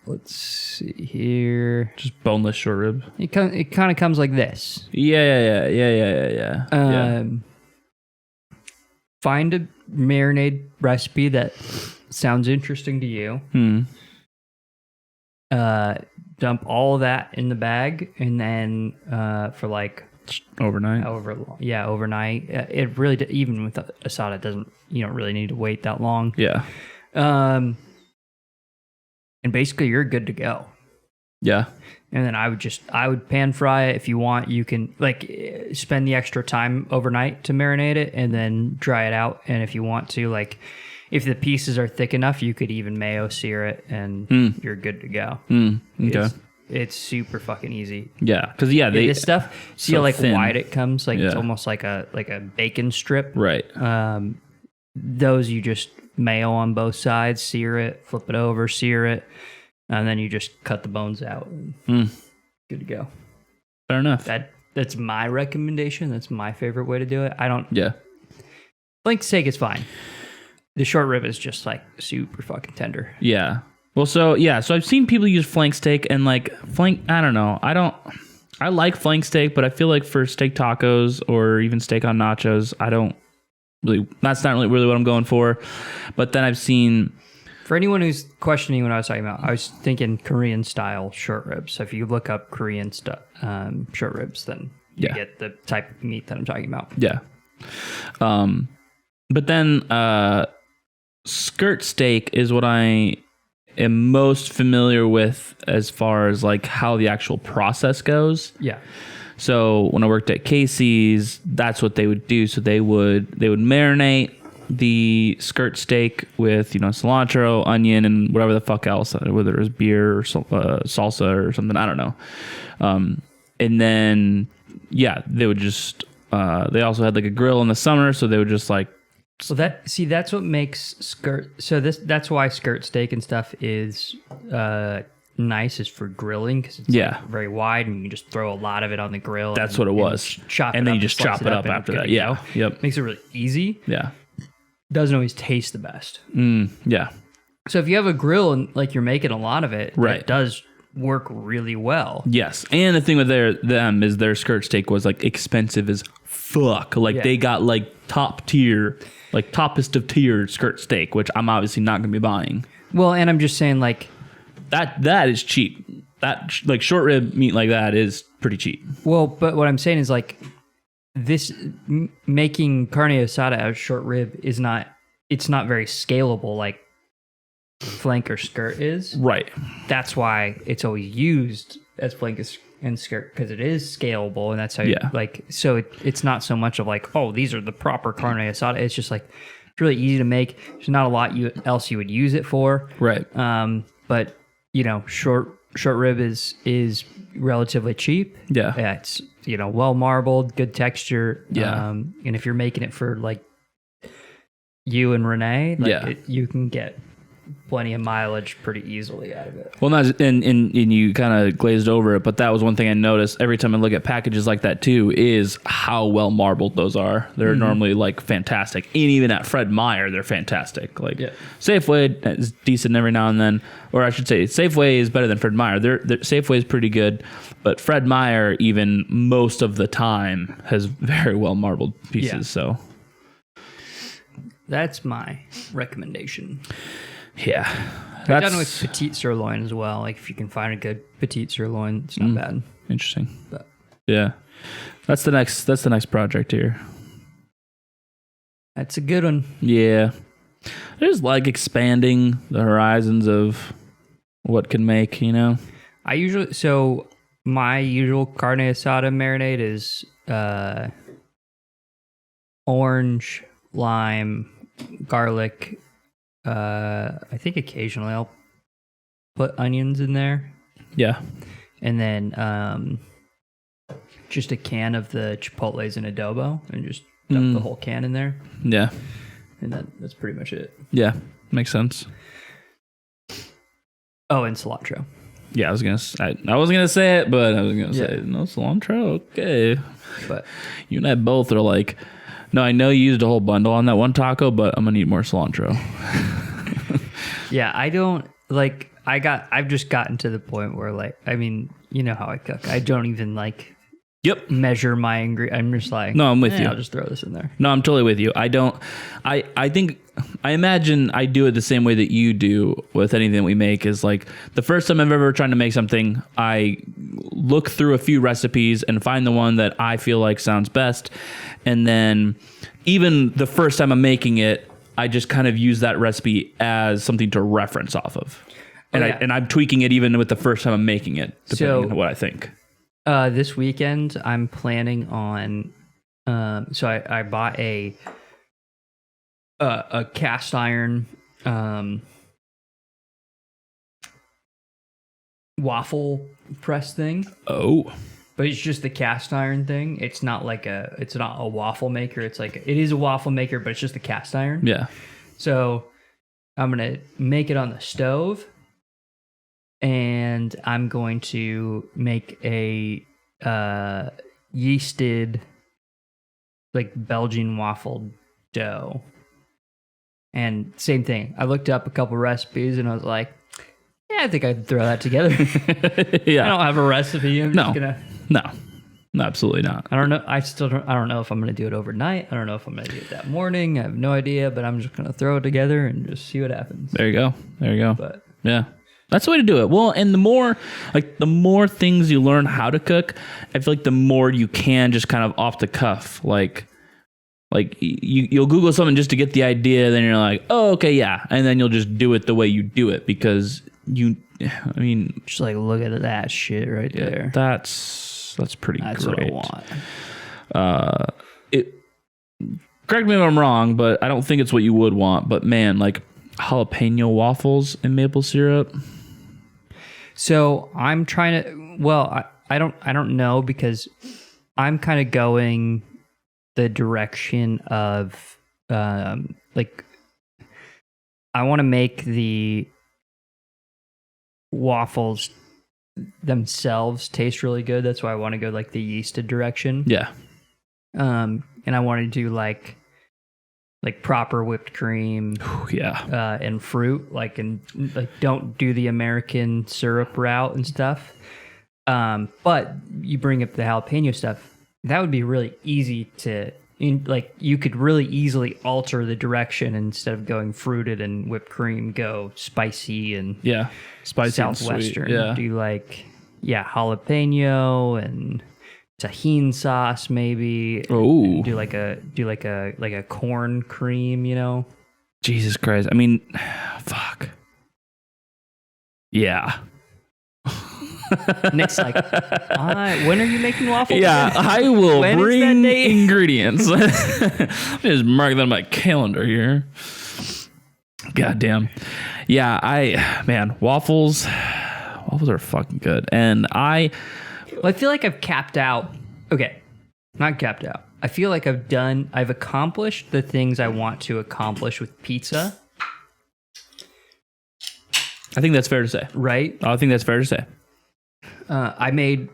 Let's see here.
Just boneless short rib.
It kind of comes like this.
Yeah.
Find a marinade recipe that sounds interesting to you. Dump all of that in the bag, and then for like
overnight.
Overnight. It really even with Asada doesn't. You don't really need to wait that long.
Yeah.
And basically you're good to go.
Yeah.
And then I would pan fry it. If you want, you can like spend the extra time overnight to marinate it and then dry it out. And if you want to, like, if the pieces are thick enough, you could even mayo sear it and you're good to go.
Okay.
It's super fucking easy.
Yeah. Cause
this stuff, see how like
thin.
wide it comes? Like it's almost like a bacon strip.
Right.
Those you just mayo on both sides, sear it, flip it over, sear it. And then you just cut the bones out. And good to go.
Fair enough.
That's my recommendation. That's my favorite way to do it.
Yeah.
Flank steak is fine. The short rib is just like super fucking tender.
Yeah. Well, so I've seen people use flank steak and like I don't know. I like flank steak, but I feel like for steak tacos or even steak on nachos, that's not really what I'm going for. But then I've seen...
For anyone who's questioning what I was talking about, I was thinking Korean style short ribs. So if you look up Korean short ribs, then you get the type of meat that I'm talking about.
Yeah. But then skirt steak is what I am most familiar with as far as like how the actual process goes.
Yeah.
So when I worked at Casey's, that's what they would do. So they would marinate the skirt steak with, cilantro, onion, and whatever the fuck else, whether it was beer or salsa or something, I don't know. And then, they would just, they also had like a grill in the summer, so they would just like...
So that's what makes that's why skirt steak and stuff is nice is for grilling, because it's like very wide and you can just throw a lot of it on the grill.
That's what it was.
And
then you just chop it up after that. Yeah. Yep.
Makes it really easy.
Yeah.
Doesn't always taste the best.
Yeah.
So if you have a grill and like you're making a lot of it,
right,
it does work really well.
Yes. And the thing with them is their skirt steak was like expensive as fuck. Like they got like top tier, like toppest of tier skirt steak, which I'm obviously not going to be buying.
Well, and I'm just saying like
that is cheap. That like short rib meat like that is pretty cheap.
Well, but what I'm saying is like this making carne asada out of short rib it's not very scalable like flank or skirt is.
Right.
That's why it's always used as flank and skirt, because it is scalable, and that's how so it's not so much of like, oh, these are the proper carne asada. It's just like it's really easy to make. There's not a lot else you would use it for.
Right.
But short rib is relatively cheap.
Yeah.
It's well marbled, good texture.
Yeah.
And if you're making it for like you and Renee, you can get plenty of mileage pretty easily out of it.
Well, and you kind of glazed over it, but that was one thing I noticed every time I look at packages like that too, is how well marbled those are. They're normally like fantastic. And even at Fred Meyer, they're fantastic. Like Safeway is decent every now and then, or I should say Safeway is better than Fred Meyer. Safeway is pretty good, but Fred Meyer, even most of the time, has very well marbled pieces. Yeah. So
that's my recommendation.
Yeah.
I've done with petite sirloin as well. Like if you can find a good petite sirloin, it's not bad.
Interesting. But yeah. That's the next project here.
That's a good one.
Yeah. I just like expanding the horizons of what can make,
my usual carne asada marinade is orange, lime, garlic. I think occasionally I'll put onions in there.
Yeah.
And then just a can of the chipotles and adobo and just dump the whole can in there.
Yeah.
And that's pretty much it.
Yeah. Makes sense.
Oh, and cilantro.
Yeah, I was gonna say it, but I was gonna say no cilantro. Okay,
But
you and I both are like, no, I know you used a whole bundle on that one taco, but I'm gonna need more cilantro.
yeah, I don't like. I've just gotten to the point where, like, I mean, you know how I cook. I don't even like.
Yep.
Measure my ingredient. I'm just like,
no, I'm with you.
I'll just throw this in there.
No, I'm totally with you. I imagine I do it the same way that you do with anything we make. Is like the first time I've ever tried to make something, I look through a few recipes and find the one that I feel like sounds best. And then even the first time I'm making it, I just kind of use that recipe as something to reference off of. And I'm tweaking it even with the first time I'm making it, depending on what I think.
This weekend, I'm planning on. So I bought a cast iron waffle press thing.
Oh,
but it's just the cast iron thing. It's not a waffle maker. It is a waffle maker, but it's just a cast iron.
Yeah.
So I'm gonna make it on the stove. And I'm going to make a yeasted, like, Belgian waffle dough. And same thing. I looked up a couple recipes and I was like, yeah, I think I could throw that together.
Yeah.
I don't have a recipe. I'm just gonna.
No, absolutely not.
I don't know. I don't know if I'm gonna do it overnight. I don't know if I'm gonna do it that morning. I have no idea. But I'm just gonna throw it together and just see what happens.
There you go.
But
yeah. That's the way to do it. Well, and the more things you learn how to cook, I feel like the more you can just kind of off the cuff. Like you'll Google something just to get the idea, then you're like, oh, okay, yeah. And then you'll just do it the way you do it because
just like look at that shit right there.
That's pretty great.
That's what I want.
Correct me if I'm wrong, but I don't think it's what you would want. But man, like jalapeno waffles and maple syrup.
So I'm trying to. Well, I don't know because I'm kind of going the direction of like I want to make the waffles themselves taste really good. That's why I want to go like the yeasted direction.
Yeah.
And I want to do like proper whipped cream.
Yeah.
And fruit, like don't do the American syrup route and stuff. But you bring up the jalapeno stuff. That would be really easy you could really easily alter the direction instead of going fruited and whipped cream, go spicy and
spicy
southwestern.
And sweet.
Do jalapeno and tahini sauce maybe.
Oh,
do like a corn cream, you know.
Jesus Christ! I mean, fuck. Yeah.
Nick's like, when are you making waffles?
Yeah,
again?
I will bring
that
ingredients. Just mark that on my calendar here. God damn. Yeah, waffles are fucking good. And I
feel like I've capped out. Okay, not capped out. I feel like I've accomplished the things I want to accomplish with pizza.
I think that's fair to say.
Right?
I think that's fair to say.
I made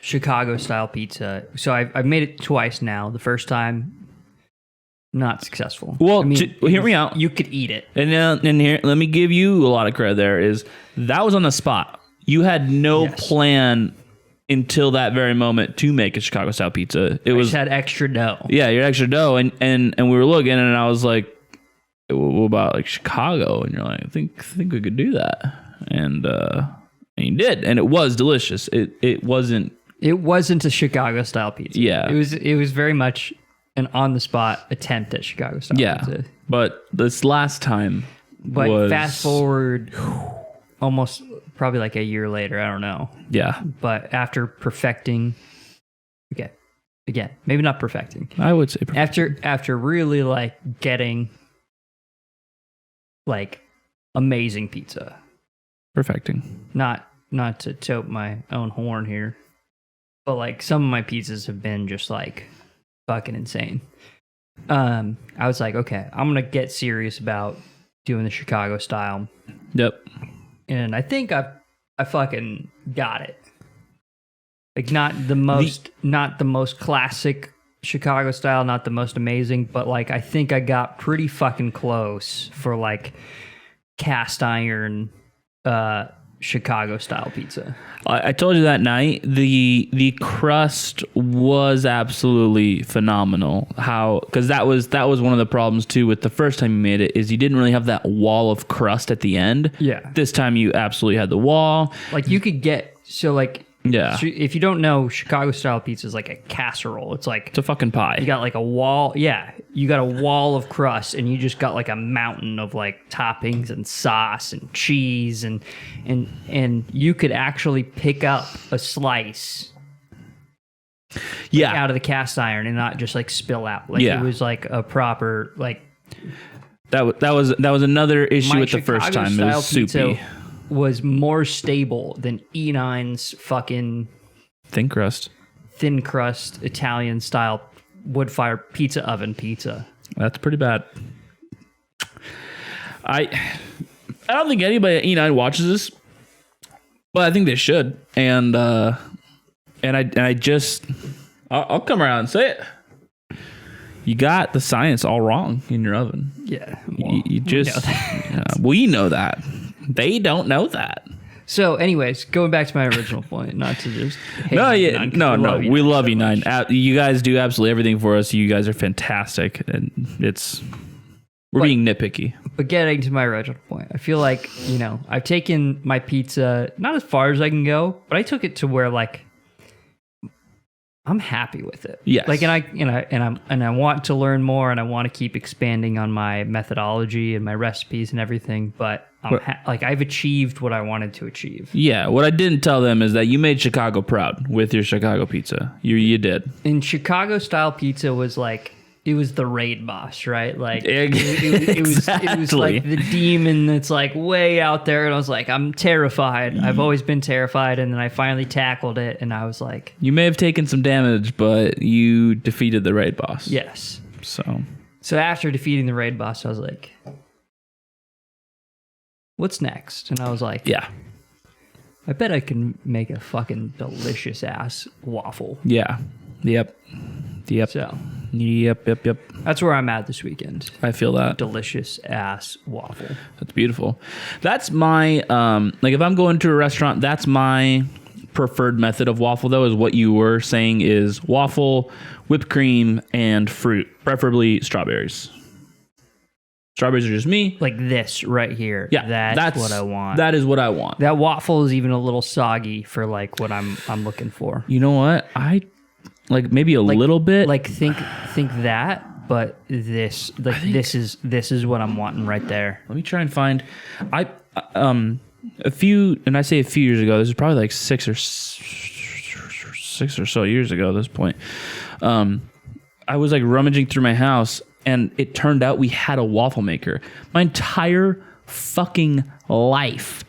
Chicago style pizza. So I've made it twice now. The first time, not successful.
Well, hear me out.
You could eat it.
And here, let me give you a lot of credit there. That was on the spot. You had no plan until that very moment to make a Chicago style pizza.
I just had extra dough.
Yeah, you had extra dough. And we were looking and I was like, what about like Chicago? And you're like, I think we could do that. And you did, and it was delicious. It wasn't
a Chicago style pizza.
Yeah,
it was very much an on the spot attempt at Chicago style pizza.
But this last time,
fast forward, almost probably like a year later. I don't know.
Yeah,
but after perfecting, again, maybe not perfecting.
I would say
after really like getting like amazing pizza.
Perfecting.
Not to tote my own horn here. but like some of my pizzas have been just like fucking insane. I was like, okay, I'm gonna get serious about doing the Chicago style.
Yep.
And I think I fucking got it. Like not the most classic Chicago style, not the most amazing, but like I think I got pretty fucking close for like cast iron Chicago style pizza.
I told you that night the crust was absolutely phenomenal. Because that was one of the problems too with the first time you made it, is you didn't really have that wall of crust at the end.
Yeah.
This time you absolutely had the wall.
Like you could get
Yeah.
So if you don't know, Chicago style pizza is like a casserole. It's like
It's a fucking pie.
you got like a wall. Yeah, you got a wall of crust, and you just got like a mountain of like toppings and sauce and cheese, and you could actually pick up a slice
Yeah.
out of the cast iron and not just like spill out. Like
Yeah.
it was like a proper like.
That was another issue
My
with the first
Chicago
time. It was
style
soupy.
pizza was more stable than E9's fucking
Thin crust.
thin crust Italian style wood fire pizza oven pizza.
That's pretty bad. I don't think anybody at E9 watches this, but I think they should. And I'll come around and say it. You got the science all wrong in your oven.
Yeah.
You just we know that. They don't know that.
So, anyways, going back to my original point, not to just hate
No,
E9, 'cause
we love
so
E9.
much.
You guys do absolutely everything for us. You guys are fantastic, and we're being nitpicky.
But getting to my original point, I feel like I've taken my pizza not as far as I can go, but I took it to where like I'm happy with it.
Yes.
Like, and I want to learn more, and I want to keep expanding on my methodology and my recipes and everything. But I've achieved what I wanted to achieve.
Yeah, what I didn't tell them is that you made Chicago proud with your Chicago pizza. You did.
And Chicago style pizza was like, it was the raid boss, right? Like it was like the demon that's like way out there, and I was like, I'm terrified. I've always been terrified, and then I finally tackled it, and I was like,
You may have taken some damage, but you defeated the raid boss.
yes.
So
after defeating the raid boss, I was like, what's next? And I was like,
yeah.
I bet I can make a fucking delicious ass waffle.
Yeah. Yep.
So
Yep.
that's where I'm at this weekend.
I feel that.
Delicious ass waffle.
That's beautiful. That's my like if I'm going to a restaurant, that's my preferred method of waffle though, is what you were saying, is waffle, whipped cream, and fruit, preferably strawberries. Strawberries are just me.
Like this right here.
Yeah,
that's what I want.
That is what I want.
That waffle is even a little soggy for like what I'm looking for.
You know what? I like maybe a little bit.
Like think that, but this this is what I'm wanting right there.
Let me try and find. I say a few years ago. This is probably like six or so years ago at this point. I was like rummaging through my house, and it turned out we had a waffle maker. My entire fucking life,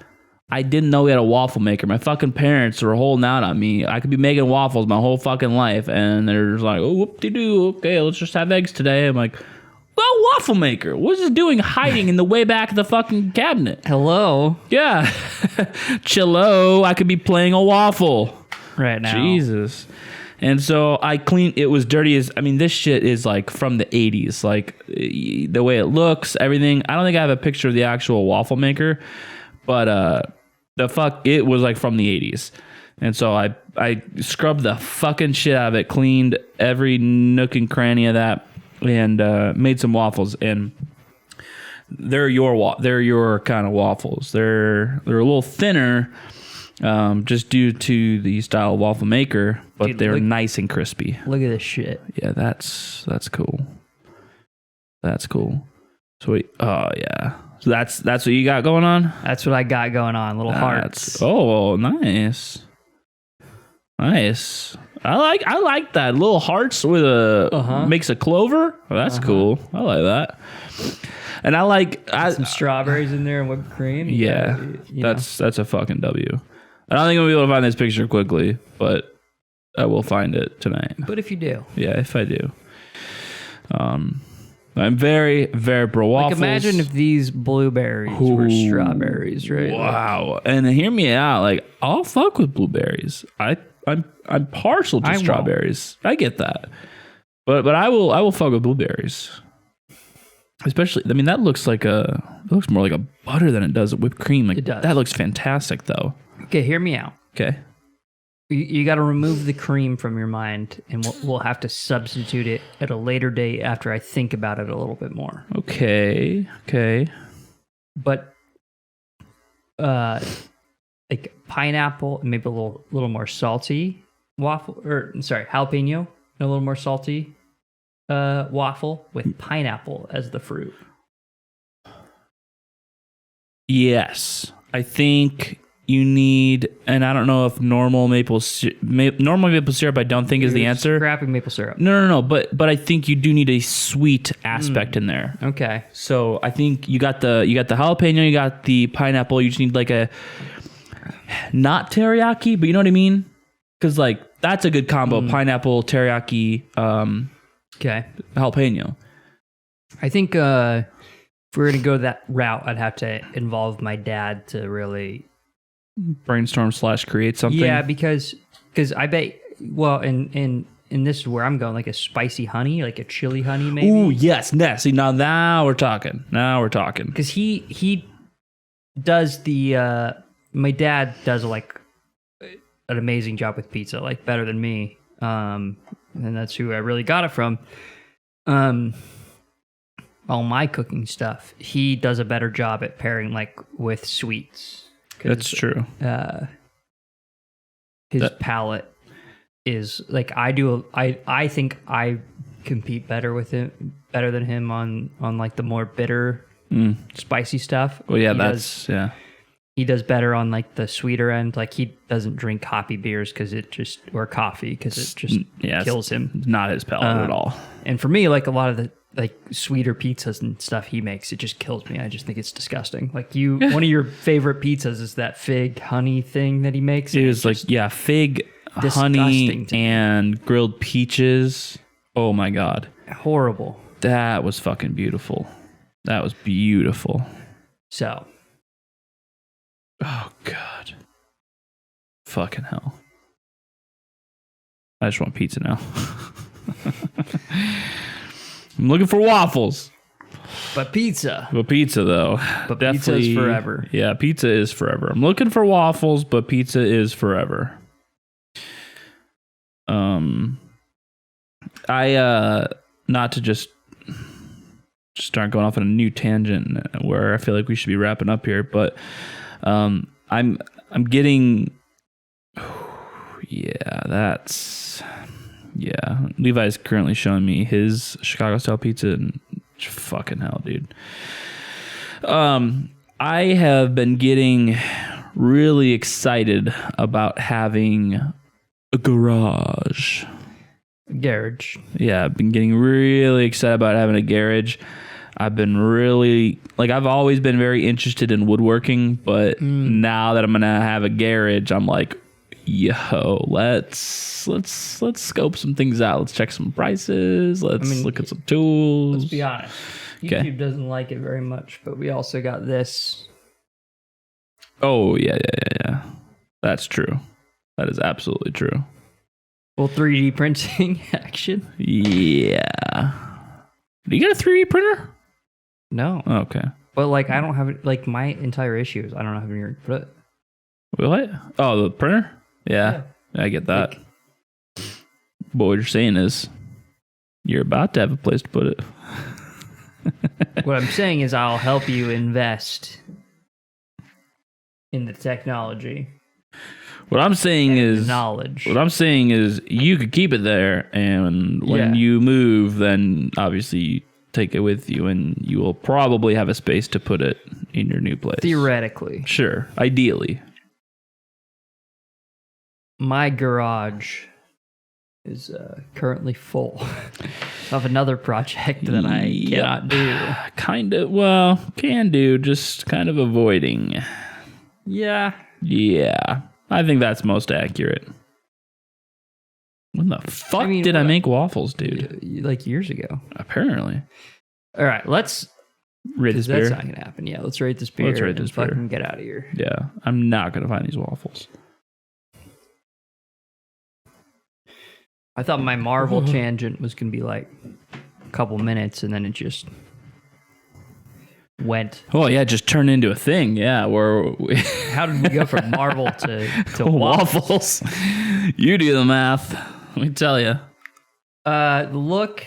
I didn't know we had a waffle maker. My fucking parents were holding out on me. I could be making waffles my whole fucking life, and they're just like, oh, whoop-de-doo, okay, let's just have eggs today. I'm like, well, waffle maker. What's this doing hiding in the way back of the fucking cabinet?
Hello.
Yeah. Chillo, I could be playing a waffle.
Right now.
Jesus. And so I cleaned, it was dirty as, I mean, this shit is like from the 80s. Like the way it looks, everything. I don't think I have a picture of the actual waffle maker, but it was like from the 80s. And so I scrubbed the fucking shit out of it, cleaned every nook and cranny of that, and made some waffles. And they're your kind of waffles. They're a little thinner, just due to the style of waffle maker, but
Dude,
they're nice and crispy.
Look at this shit.
Yeah, that's cool. That's cool. Sweet. Oh yeah. So that's what you got going on?
That's what I got going on. Little hearts.
Oh, nice. Nice. I like that. Little hearts with makes a clover. Oh, that's cool. I like that. And I like
some strawberries in there and whipped cream.
Yeah. That's a fucking W. I don't think I'm gonna be able to find this picture quickly, but I will find it tonight.
But if you do.
Yeah, if I do. I'm very, very pro waffles.
Like imagine if these blueberries were strawberries, right?
Wow. And hear me out. Like, I'll fuck with blueberries. I'm partial to strawberries. I get that. But I will fuck with blueberries. Especially, I mean, that looks more like a butter than it does a whipped cream. Like,
it does.
That looks fantastic, though.
Okay, hear me out.
Okay.
You got to remove the cream from your mind, and we'll have to substitute it at a later date after I think about it a little bit more.
Okay.
But, like pineapple, maybe a little more salty jalapeno, and a little more salty waffle with pineapple as the fruit.
Yes, I think you need, and I don't know if normal maple syrup, I don't think is the answer.
Scrapping maple syrup.
No. But I think you do need a sweet aspect in there.
Okay.
So I think you got the jalapeno, you got the pineapple. You just need like a not teriyaki, but you know what I mean? Because like that's a good combo: pineapple, teriyaki,
okay,
jalapeno.
I think if we're gonna go that route, I'd have to involve my dad to really
brainstorm / create something.
Yeah, because I bet. Well, and this is where I'm going, like a spicy honey, like a chili honey, maybe.
Ooh, yes. See, now we're talking.
Because he does the. My dad does like an amazing job with pizza, like better than me. And that's who I really got it from. All my cooking stuff, he does a better job at pairing like with sweets.
That's true.
His palate is like I think I compete better than him on like the more bitter, spicy stuff.
Well, yeah,
He does better on like the sweeter end. Like he doesn't drink hoppy beers or coffee because it just kills him.
Not his palate at all.
And for me, like a lot of the like sweeter pizzas and stuff he makes, it just kills me. I just think it's disgusting. Like one of your favorite pizzas is that fig honey thing that he makes.
It was like, fig, honey, and grilled peaches. Oh my God.
Horrible.
That was fucking beautiful. That was beautiful.
So.
Oh God. Fucking hell. I just want pizza now. I'm looking for waffles.
But pizza.
But pizza, though.
But pizza is forever.
Yeah, pizza is forever. I'm looking for waffles, but pizza is forever. Not to just start going off on a new tangent where I feel like we should be wrapping up here, but I'm getting... Yeah, Levi's currently showing me his Chicago style pizza, and fucking hell, dude. I have been getting really excited about having a garage.
Garage.
Yeah, I've been getting really excited about having a garage. I've been really, I've always been very interested in woodworking, but now that I'm gonna have a garage, I'm like, yo, let's scope some things out. Let's check some prices. Let's look at some tools.
Let's be honest. YouTube doesn't like it very much, but we also got this.
Oh, yeah. That's true. That is absolutely true.
Well, 3D printing action.
Yeah. Do you get a 3D printer?
No.
Oh, okay.
But I don't have it. Like my entire issue is I don't know how to put it.
What? Oh, the printer? Yeah. I get that. But what you're saying is you're about to have a place to put it.
What I'm saying is I'll help you invest in the technology.
What I'm saying is
knowledge.
What I'm saying is you could keep it there, and when you move, then obviously you take it with you, and you will probably have a space to put it in your new place.
Theoretically.
Sure. Ideally.
My garage is currently full of another project that I cannot do.
Kind of, well, can do, just kind of avoiding.
Yeah.
Yeah. I think that's most accurate. When the fuck did I make waffles, dude?
Like years ago.
Apparently.
All right, let's
rate this beer.
That's not gonna happen. Yeah, let's rate this beer.
Let's rate this beer.
Fucking get out of here.
Yeah, I'm not gonna find these waffles.
I thought my Marvel tangent was gonna be like a couple minutes, and then it just went.
Oh yeah, just turned into a thing. Yeah,
How did we go from Marvel to
waffles? You do the math. Let me tell you.
Look.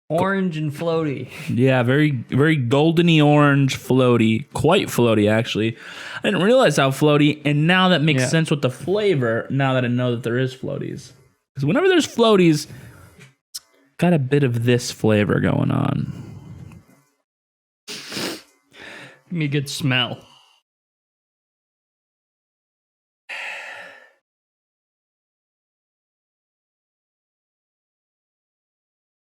Orange and floaty.
Yeah, very, very goldeny orange, floaty. Quite floaty, actually. I didn't realize how floaty, and now that makes sense with the flavor, now that I know that there is floaties. Because whenever there's floaties, it's got a bit of this flavor going on.
Give me a good smell.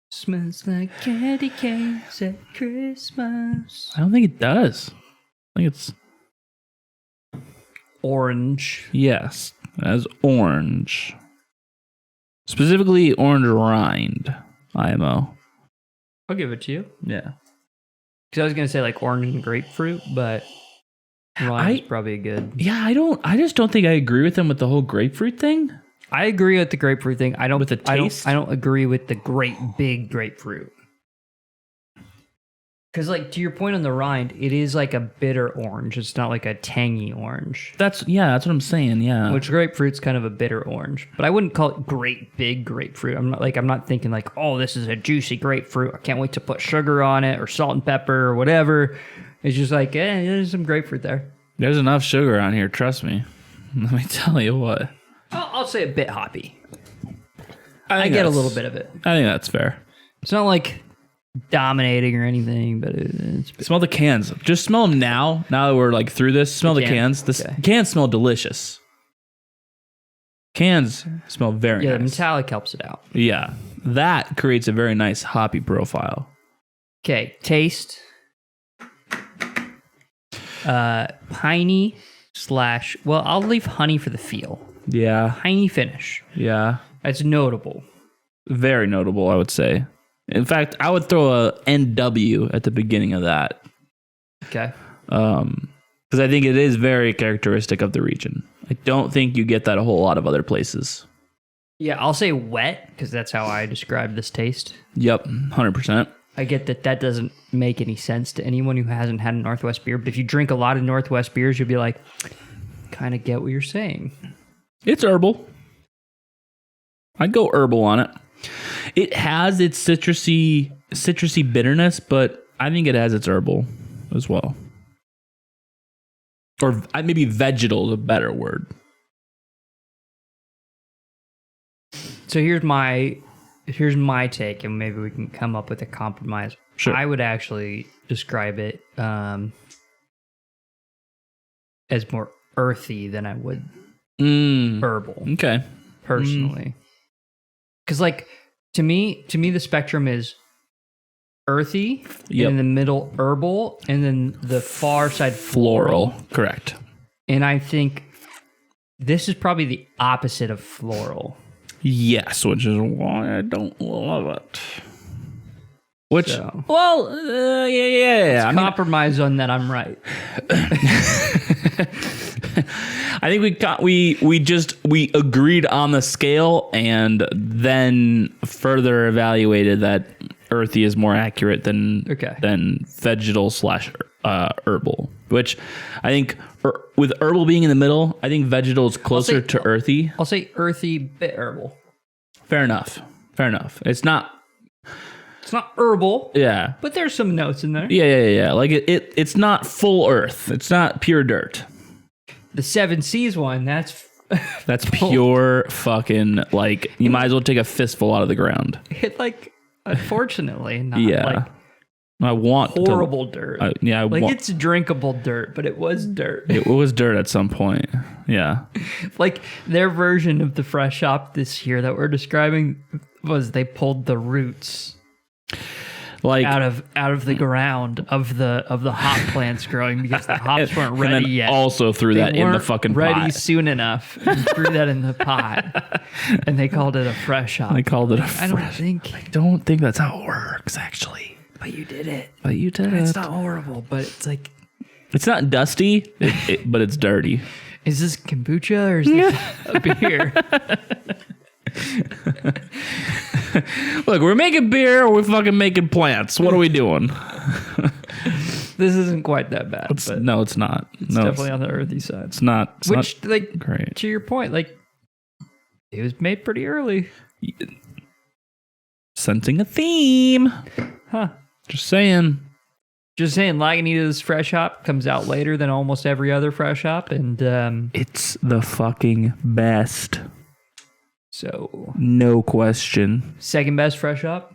Smells like candy canes at Christmas.
I don't think it does. I think it's...
orange.
Yes, as orange. Specifically orange rind, IMO.
I'll give it to you.
Yeah.
Because I was going to say like orange and grapefruit, but rind is probably a good...
Yeah, I just don't think I agree with him with the whole grapefruit thing.
I agree with the grapefruit thing. I don't
with the taste.
I don't agree with the great big grapefruit. Because, like, to your point on the rind, it is like a bitter orange. It's not like a tangy orange.
That's what I'm saying. Yeah.
Which grapefruit's kind of a bitter orange, but I wouldn't call it great big grapefruit. I'm not thinking like, oh, this is a juicy grapefruit. I can't wait to put sugar on it or salt and pepper or whatever. It's just like, there's some grapefruit there.
There's enough sugar on here. Trust me. Let me tell you what.
I'll say a bit hoppy.
I
get a little bit of it.
I think that's fair.
It's not like dominating or anything, but it's...
Smell the cans. Just smell them now. Now that we're like through this, smell the cans. Cans smell delicious. Cans smell very nice.
Yeah, the metallic helps it out.
Yeah, that creates a very nice hoppy profile.
Okay, taste. Piney / well, I'll leave honey for the feel.
Yeah.
Piney finish.
Yeah.
That's notable.
Very notable, I would say. In fact, I would throw a NW at the beginning of that.
Okay.
Because I think it is very characteristic of the region. I don't think you get that a whole lot of other places.
Yeah, I'll say wet, because that's how I describe this taste.
Yep, 100%.
I get that doesn't make any sense to anyone who hasn't had a Northwest beer, but if you drink a lot of Northwest beers, you'll be like, kind of get what you're saying.
It's herbal. I'd go herbal on it. It has its citrusy bitterness, but I think it has its herbal as well. Or maybe vegetal is a better word.
So here's my take, and maybe we can come up with a compromise.
Sure.
I would actually describe it as more earthy than I would herbal.
Okay.
Personally. Because like to me the spectrum is earthy, and in the middle herbal, and then the far side floral.
Correct.
And I think this is probably the opposite of floral.
Yes, which is why I don't love it. Which,
yeah.
Let's
compromise on that. I'm right.
I think we agreed on the scale and then further evaluated that earthy is more accurate than vegetal / herbal. Which I think with herbal being in the middle, I think vegetal is closer to earthy.
I'll say earthy, bit herbal.
Fair enough. It's not
herbal.
Yeah.
But there's some notes in there.
Yeah. Like it's not full earth. It's not pure dirt.
The Seven Seas one, that's
pure fucking, like, you might as well take a fistful out of the ground.
It, like, unfortunately, not
like I want
horrible dirt. It's drinkable dirt, but it was dirt.
It was dirt at some point. Yeah.
Like their version of the fresh hop this year that we're describing was they pulled the roots.
Like
out of the ground of the hop plants growing because the hops weren't ready
and then
yet.
also threw
They
that in the
weren't
fucking
ready
pot.
soon enough. And threw that in the pot, and they called it a fresh hop.
They called it a
I
don't think that's how it works, actually.
But you did it.
But you did
It's
it.
not horrible, but it's like,
It's not dusty, but it's dirty.
is this kombucha or is this a beer?
Look, we're making beer or we're fucking making plants. What are we doing?
This isn't quite that bad. But
No, it's not.
it's definitely on the earthy side.
It's not. It's
Which,
not
like,
great.
to your point, like, it was made pretty early.
Sensing a theme.
Huh.
Just saying.
Just saying, Lagunitas fresh hop comes out later than almost every other fresh hop. And
It's the fucking best.
so,
No question.
second best fresh hop?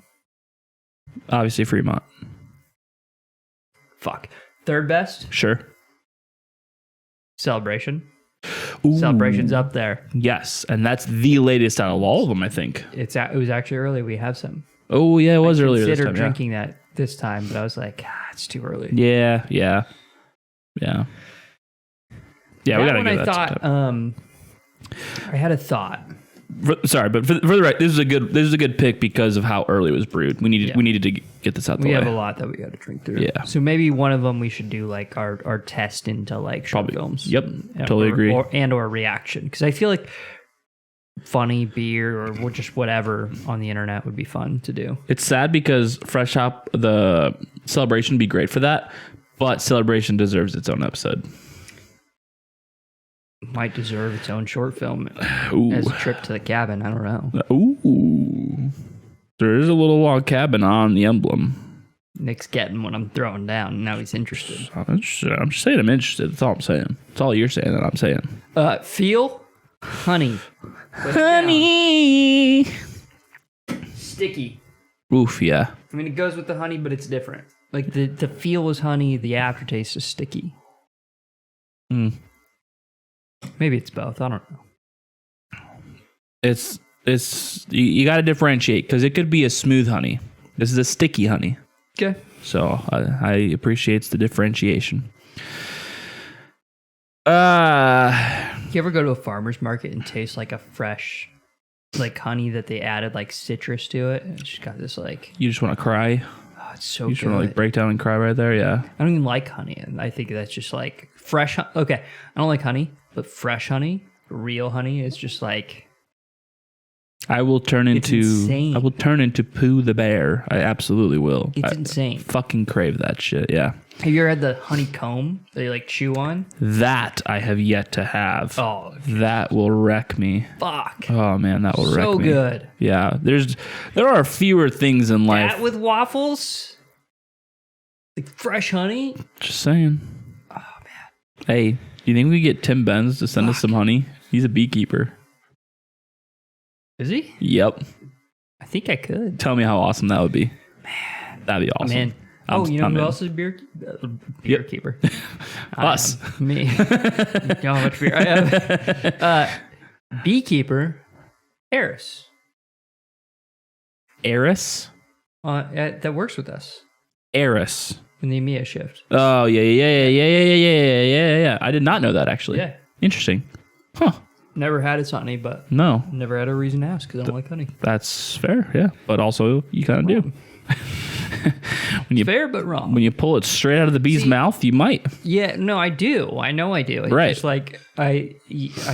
Obviously, Fremont.
Fuck. Third best?
Sure.
Celebration.
Ooh.
Celebration's up there.
Yes, and that's the latest out of all of them, I think.
It was actually early. We have some.
Oh, yeah, it was
I
earlier this
considered
time.
drinking that this time, but I was like, it's too early.
Yeah. Yeah, we
That
gotta
one
give
I
that
thought,
some time.
I had a thought.
Sorry, but for the right, this is a good pick because of how early it was brewed. We needed to get this out the
We
way.
have a lot that we got to drink through.
Yeah.
So maybe one of them we should do like our test into like short
Probably.
films.
Yep. Totally agree.
Or reaction, because I feel like funny beer or just whatever on the internet would be fun to do.
It's sad because Fresh Hop, the Celebration, would be great for that, but Celebration deserves its own episode.
Might deserve its own short film
Ooh.
as a trip to the cabin. I don't know.
Ooh. There is a little log cabin on the emblem.
Nick's getting what I'm throwing down. Now he's interested.
I'm just saying I'm interested. That's all I'm saying. That's all you're saying that I'm saying.
Feel honey.
Honey.
Sticky.
Oof, yeah.
I mean, it goes with the honey, but it's different. Like the feel is honey, the aftertaste is sticky.
Mm.
Maybe it's both. I don't know.
It's you got to differentiate because it could be a smooth honey. This is a sticky honey.
Okay.
So I appreciate the differentiation.
You ever go to a farmer's market and taste like a fresh, like honey that they added like citrus to it? And it's just got this like,
You just want to cry.
oh, it's so
You just
good.
want to like break down and cry right there. Yeah.
I don't even like honey, and I think that's just like fresh. Okay, I don't like honey, but fresh honey, real honey, is just like
I will turn into
insane.
Pooh the bear. I absolutely will.
it's
I
insane.
fucking crave that shit. Yeah.
Have you ever had the honeycomb that you like chew on?
That I have yet to have.
Oh,
That will wreck me.
fuck!
Oh man, that will wreck me.
So good.
Yeah. There are fewer things in life.
That with waffles, like fresh honey.
Just saying.
Oh man,
Hey, do you think we could get Tim Benz to send us some honey? He's a beekeeper.
is he?
Yep.
I think I could.
Tell me how awesome that would be. Man, that'd be awesome.
Man.
I'm-
You know
I'm
who
in.
else is beer
Yep.
keeper?
Us.
Me. You know how much beer I have. Beekeeper, Eris.
Eris?
That works with us
Eris.
in the EMEA shift.
Oh yeah. I did not know that actually.
Yeah.
Interesting. Huh.
Never had its honey, but
No.
never had a reason to ask because I don't like honey.
That's fair, yeah. But also you kinda do.
Fair but wrong.
When you pull it straight out of the bee's mouth, you might.
Yeah, no, I do. I know I do. It's
Right.
just like I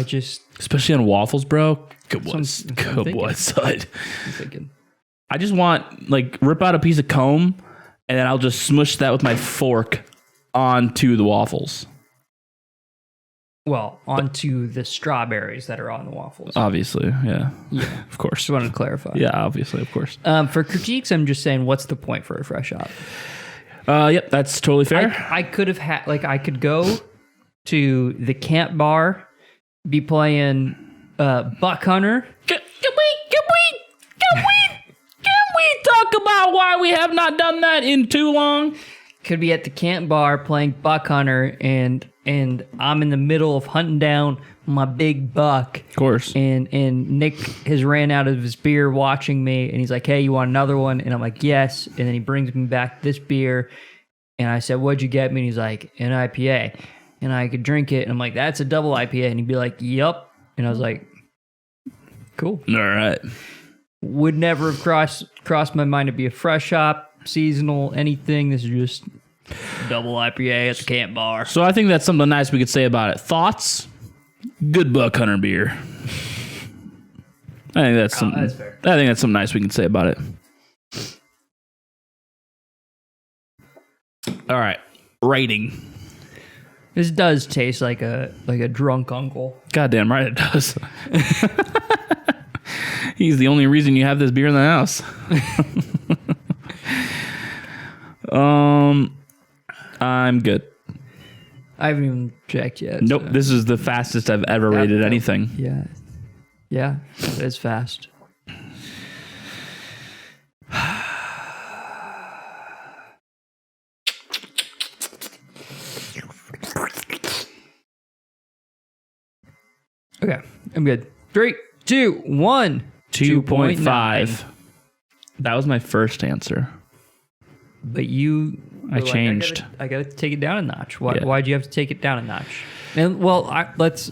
just
Especially on waffles, bro. Good
I'm
one. Good
thinking.
one, son.
I'm thinking.
I just want like rip out a piece of comb and then I'll just smush that with my fork onto the waffles.
Well, onto the strawberries that are on the waffles.
Obviously, yeah.
Yeah.
Of course.
Just wanted to clarify.
Yeah, obviously, of course.
For critiques, I'm just saying, what's the point for a fresh hop?
Yep, that's totally fair.
I could have had, like, I could go to the camp bar, be playing Buck Hunter.
Can we talk about why we have not done that in too long?
Could be at the camp bar playing Buck Hunter and and I'm in the middle of hunting down my big buck.
Of course.
And Nick has ran out of his beer watching me, and he's like, "Hey, you want another one?" And I'm like, "Yes." And then he brings me back this beer, and I said, "What'd you get me?" And he's like, "An IPA." And I could drink it, and I'm like, "That's a double IPA." And he'd be like, "Yup." And I was like, "Cool."
All right.
Would never have crossed my mind to be a fresh hop, seasonal, anything. This is just double IPA at the camp bar.
So I think that's something nice we could say about it. Thoughts? Good buck hunter beer. I think that's something.
That's fair.
I think that's something nice we can say about it. All right, rating.
This does taste like a drunk uncle.
Goddamn right it does. He's the only reason you have this beer in the house. I'm good.
I haven't even checked yet.
Nope,
so.
this is the fastest I've ever rated anything.
Yeah, it is fast. Okay, I'm good. 3, 2, 1.
2.5. That was my first answer.
But you...
I changed.
I gotta take it down a notch. Why?
Yeah.
Why'd you have to take it down a notch? And let's.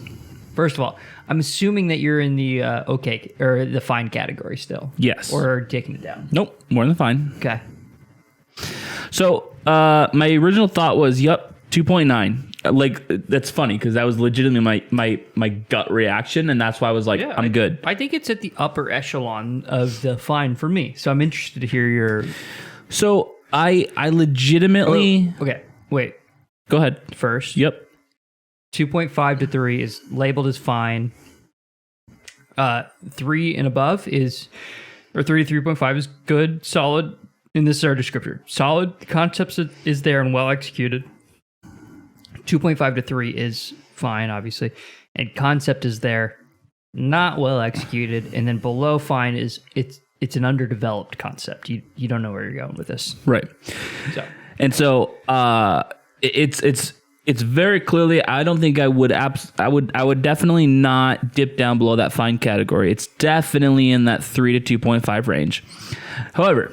First of all, I'm assuming that you're in the okay or the fine category still.
Yes.
Or taking it down.
Nope, more than fine.
Okay.
So my original thought was, 2.9. Like, that's funny because that was legitimately my gut reaction, and that's why I was like, I'm good.
I think it's at the upper echelon of the fine for me. So I'm interested to hear your.
So I legitimately.
Okay, wait.
Go ahead.
First.
Yep.
2.5 to 3 is labeled as fine. 3 and above is, or 3 to 3.5 is good, solid. And this is our descriptor. Solid, the concept is there and well executed. 2.5 to 3 is fine, obviously. And concept is there, not well executed. And then below fine is it's an underdeveloped concept. You don't know where you're going with this.
Right.
So.
And so it's very clearly, I don't think I would definitely not dip down below that fine category. It's definitely in that 3 to 2.5 range. However,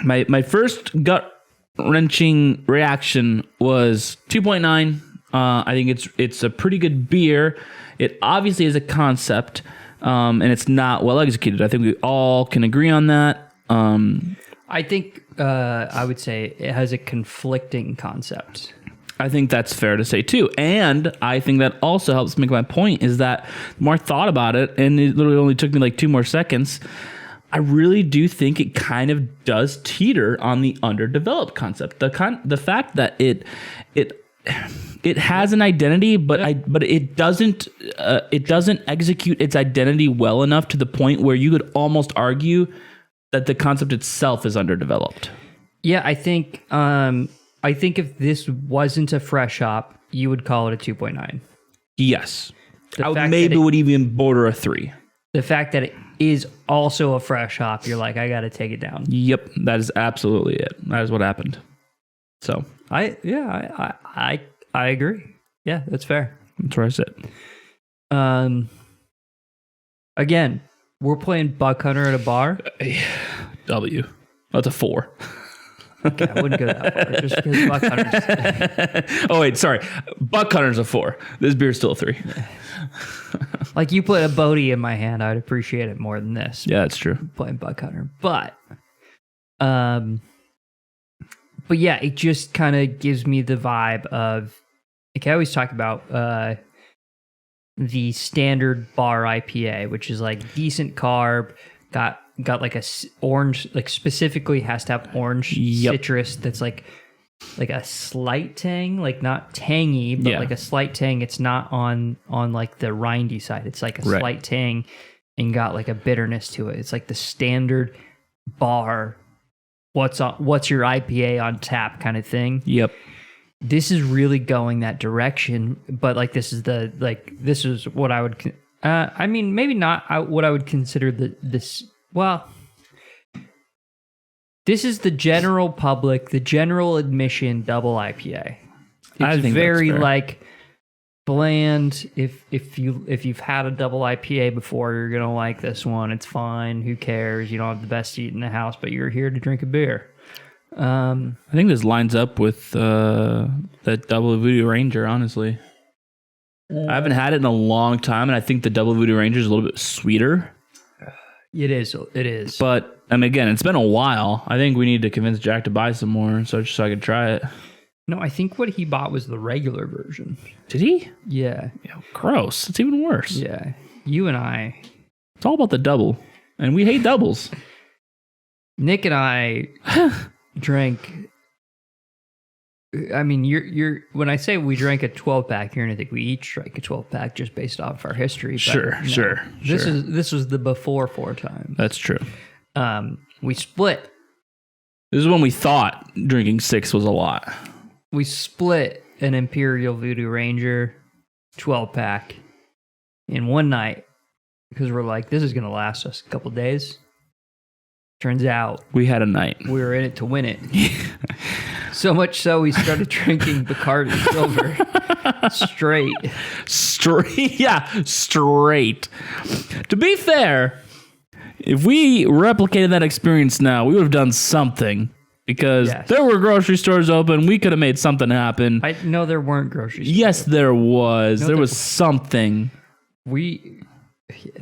my first gut wrenching reaction was 2.9. I think it's a pretty good beer. It obviously is a concept, and it's not well executed. I think we all can agree on that.
I think I would say it has a conflicting concept.
I think that's fair to say too. And I think that also helps make my point is that the more I thought about it, and it literally only took me like 2 more seconds, I really do think it kind of does teeter on the underdeveloped concept. The fact that it has an identity, but it doesn't execute its identity well enough to the point where you could almost argue that the concept itself is underdeveloped.
Yeah, I think if this wasn't a fresh hop, you would call it a 2.9.
Yes. I maybe would even border a 3.
The fact that it is also a fresh hop, you're like, I got to take it down.
Yep, that is absolutely it. That is what happened. So
I agree. Yeah, that's fair.
That's where I sit.
Again, we're playing Buck Hunter at a bar.
W. That's a 4.
Okay, I wouldn't go that far. Just because Buck Hunter's...
Oh, wait, sorry. Buck Hunter's a 4. This beer's still a 3.
Like, you put a Bodie in my hand, I would appreciate it more than this.
Yeah, that's true.
Playing Buck Hunter. But yeah, it just kind of gives me the vibe of... Like I always talk about the standard bar IPA, which is like decent carb, got like a orange, like specifically has to have orange citrus that's like a slight tang, like not tangy, but like a slight tang. It's not on like the rindy side. It's like a slight tang and got like a bitterness to it. It's like the standard bar. What's your IPA on tap kind of thing. Yep. This is really going that direction, but like this is what I would. I mean, maybe not what I would consider this. Well, this is the general public, the general admission double IPA. It's very like bland. If you've had a double IPA before, you're gonna like this one. It's fine. Who cares? You don't have the best seat in the house, but you're here to drink a beer.
I think this lines up with that Double Voodoo Ranger, honestly. I haven't had it in a long time, and I think the Double Voodoo Ranger is a little bit sweeter.
It is.
But, I mean, again, it's been a while. I think we need to convince Jack to buy some more so I could try it.
No, I think what he bought was the regular version.
Did he?
Yeah.
Gross. It's even worse.
Yeah. You and I.
It's all about the double, and we hate doubles.
Nick and I drank. I mean, you're. When I say we drank a 12-pack, you're gonna think we each drank a 12-pack just based off our history. But
Sure.
This was the before 4 times.
That's true.
We split.
This is when we thought drinking 6 was a lot.
We split an Imperial Voodoo Ranger 12-pack in one night because we're like, this is gonna last us a couple days. Turns out
we had a night.
We were in it to win it. So much so we started drinking Bacardi Silver straight. To be fair, if we replicated that experience now, we would have done something because there were grocery stores open. We could have made something happen. I know there weren't grocery stores.
Yes, there was. There was something.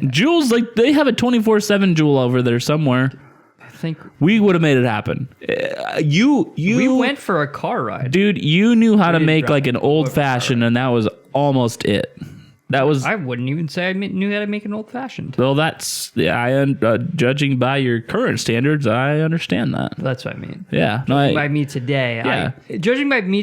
Jules, like they have a 24/7 Jewel over there somewhere. Think we would have made it happen. We
went for a car ride,
dude. You knew how to make like an old fashioned, and that was almost it. That was.
I wouldn't even say I knew how to make an old fashioned.
Well, that's judging by your current standards, I understand that.
That's what I mean.
Yeah,
judging by me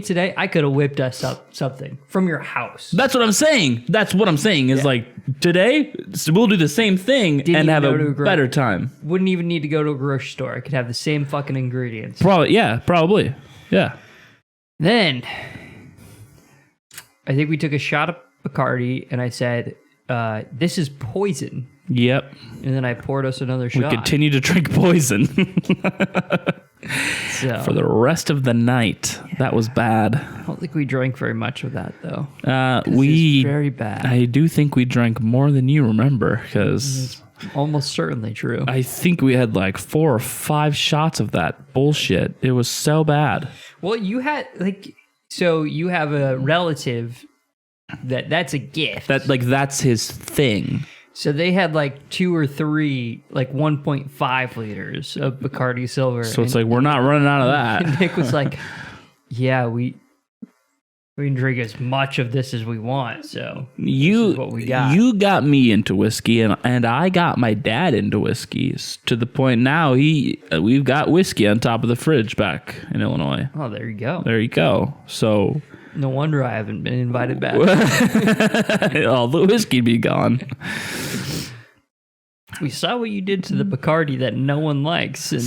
today, I could have whipped us up something from your house.
That's what I'm saying. Is like today we'll do the same thing and have a better time.
Wouldn't even need to go to a grocery store. I could have the same fucking ingredients.
Probably. Yeah.
Then I think we took a shot of Bacardi, and I said, this is poison.
Yep.
And then I poured us another shot.
We continued to drink poison. For the rest of the night. Yeah. That was bad.
I don't think we drank very much of that, though.
We
very bad.
I do think we drank more than you remember, because...
It's almost certainly true.
I think we had like 4 or 5 shots of that bullshit. It was so bad.
Well, you had, so you have a relative... That's a gift.
That's his thing.
So they had 2 or 3, 1.5 liters of Bacardi Silver.
So it's we're not running out of that.
And Nick was like, yeah, we can drink as much of this as we want. So this is what we got.
You got me into whiskey, and I got my dad into whiskeys to the point now we've got whiskey on top of the fridge back in Illinois.
Oh, there you
go. So...
No wonder I haven't been invited back.
All the whiskey be gone.
We saw what you did to the Bacardi that no one likes, and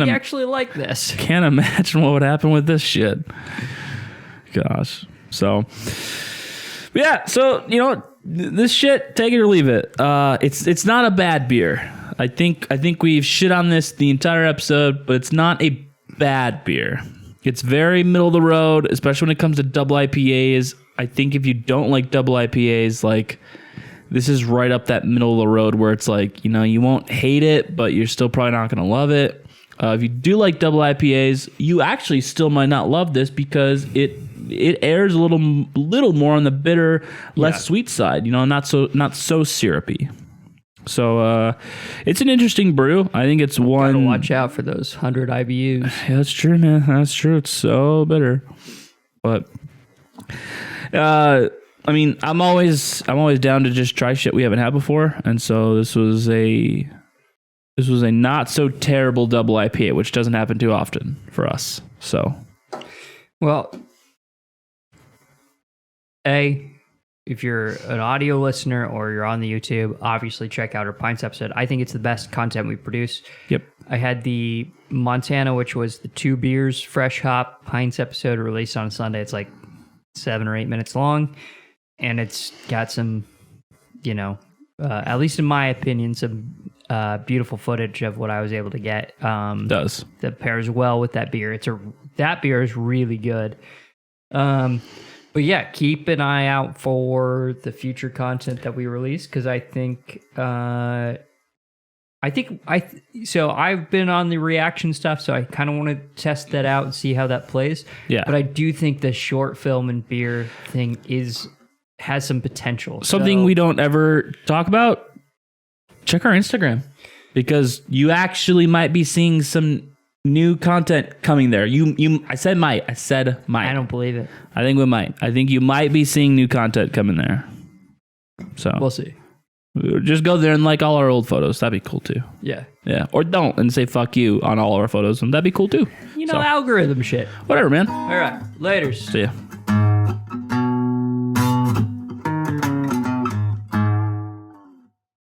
we actually like this.
Can't imagine what would happen with this shit. Gosh. So, yeah. So, this shit, take it or leave it. It's not a bad beer. I think we've shit on this the entire episode, but it's not a bad beer. It's very middle of the road, especially when it comes to double IPAs. I think if you don't like double IPAs, this is right up that middle of the road where it's you won't hate it, but you're still probably not going to love it. If you do like double IPAs, you actually still might not love this because it airs a little more on the bitter, less sweet side. Not so syrupy. So it's an interesting brew. I think it's one.
Gotta watch out for those 100 IBUs.
Yeah, that's true, man. That's true. It's so bitter. But I mean, I'm always down to just try shit we haven't had before, and so this was a not so terrible double IPA, which doesn't happen too often for us. So,
well, if you're an audio listener or you're on the YouTube, obviously check out our Pints episode. I think it's the best content we produce.
Yep.
I had the Montana, which was the 2 beers, fresh hop Pints episode released on Sunday. It's 7 or 8 minutes long. And it's got some, at least in my opinion, some beautiful footage of what I was able to get. That pairs well with that beer. That beer is really good. But yeah, keep an eye out for the future content that we release because so I've been on the reaction stuff, so I kind of want to test that out and see how that plays.
Yeah.
But I do think the short film and beer thing has some potential.
Something we don't ever talk about. Check our Instagram because you actually might be seeing some new content coming there. I said might.
I don't believe it.
I think we might. I think you might be seeing new content coming there. So
we'll see.
Just go there and like all our old photos. That'd be cool too.
Yeah.
Yeah. Or don't and say fuck you on all our photos, and that'd be cool too.
Algorithm shit.
Whatever, man.
All right. Laters.
See ya.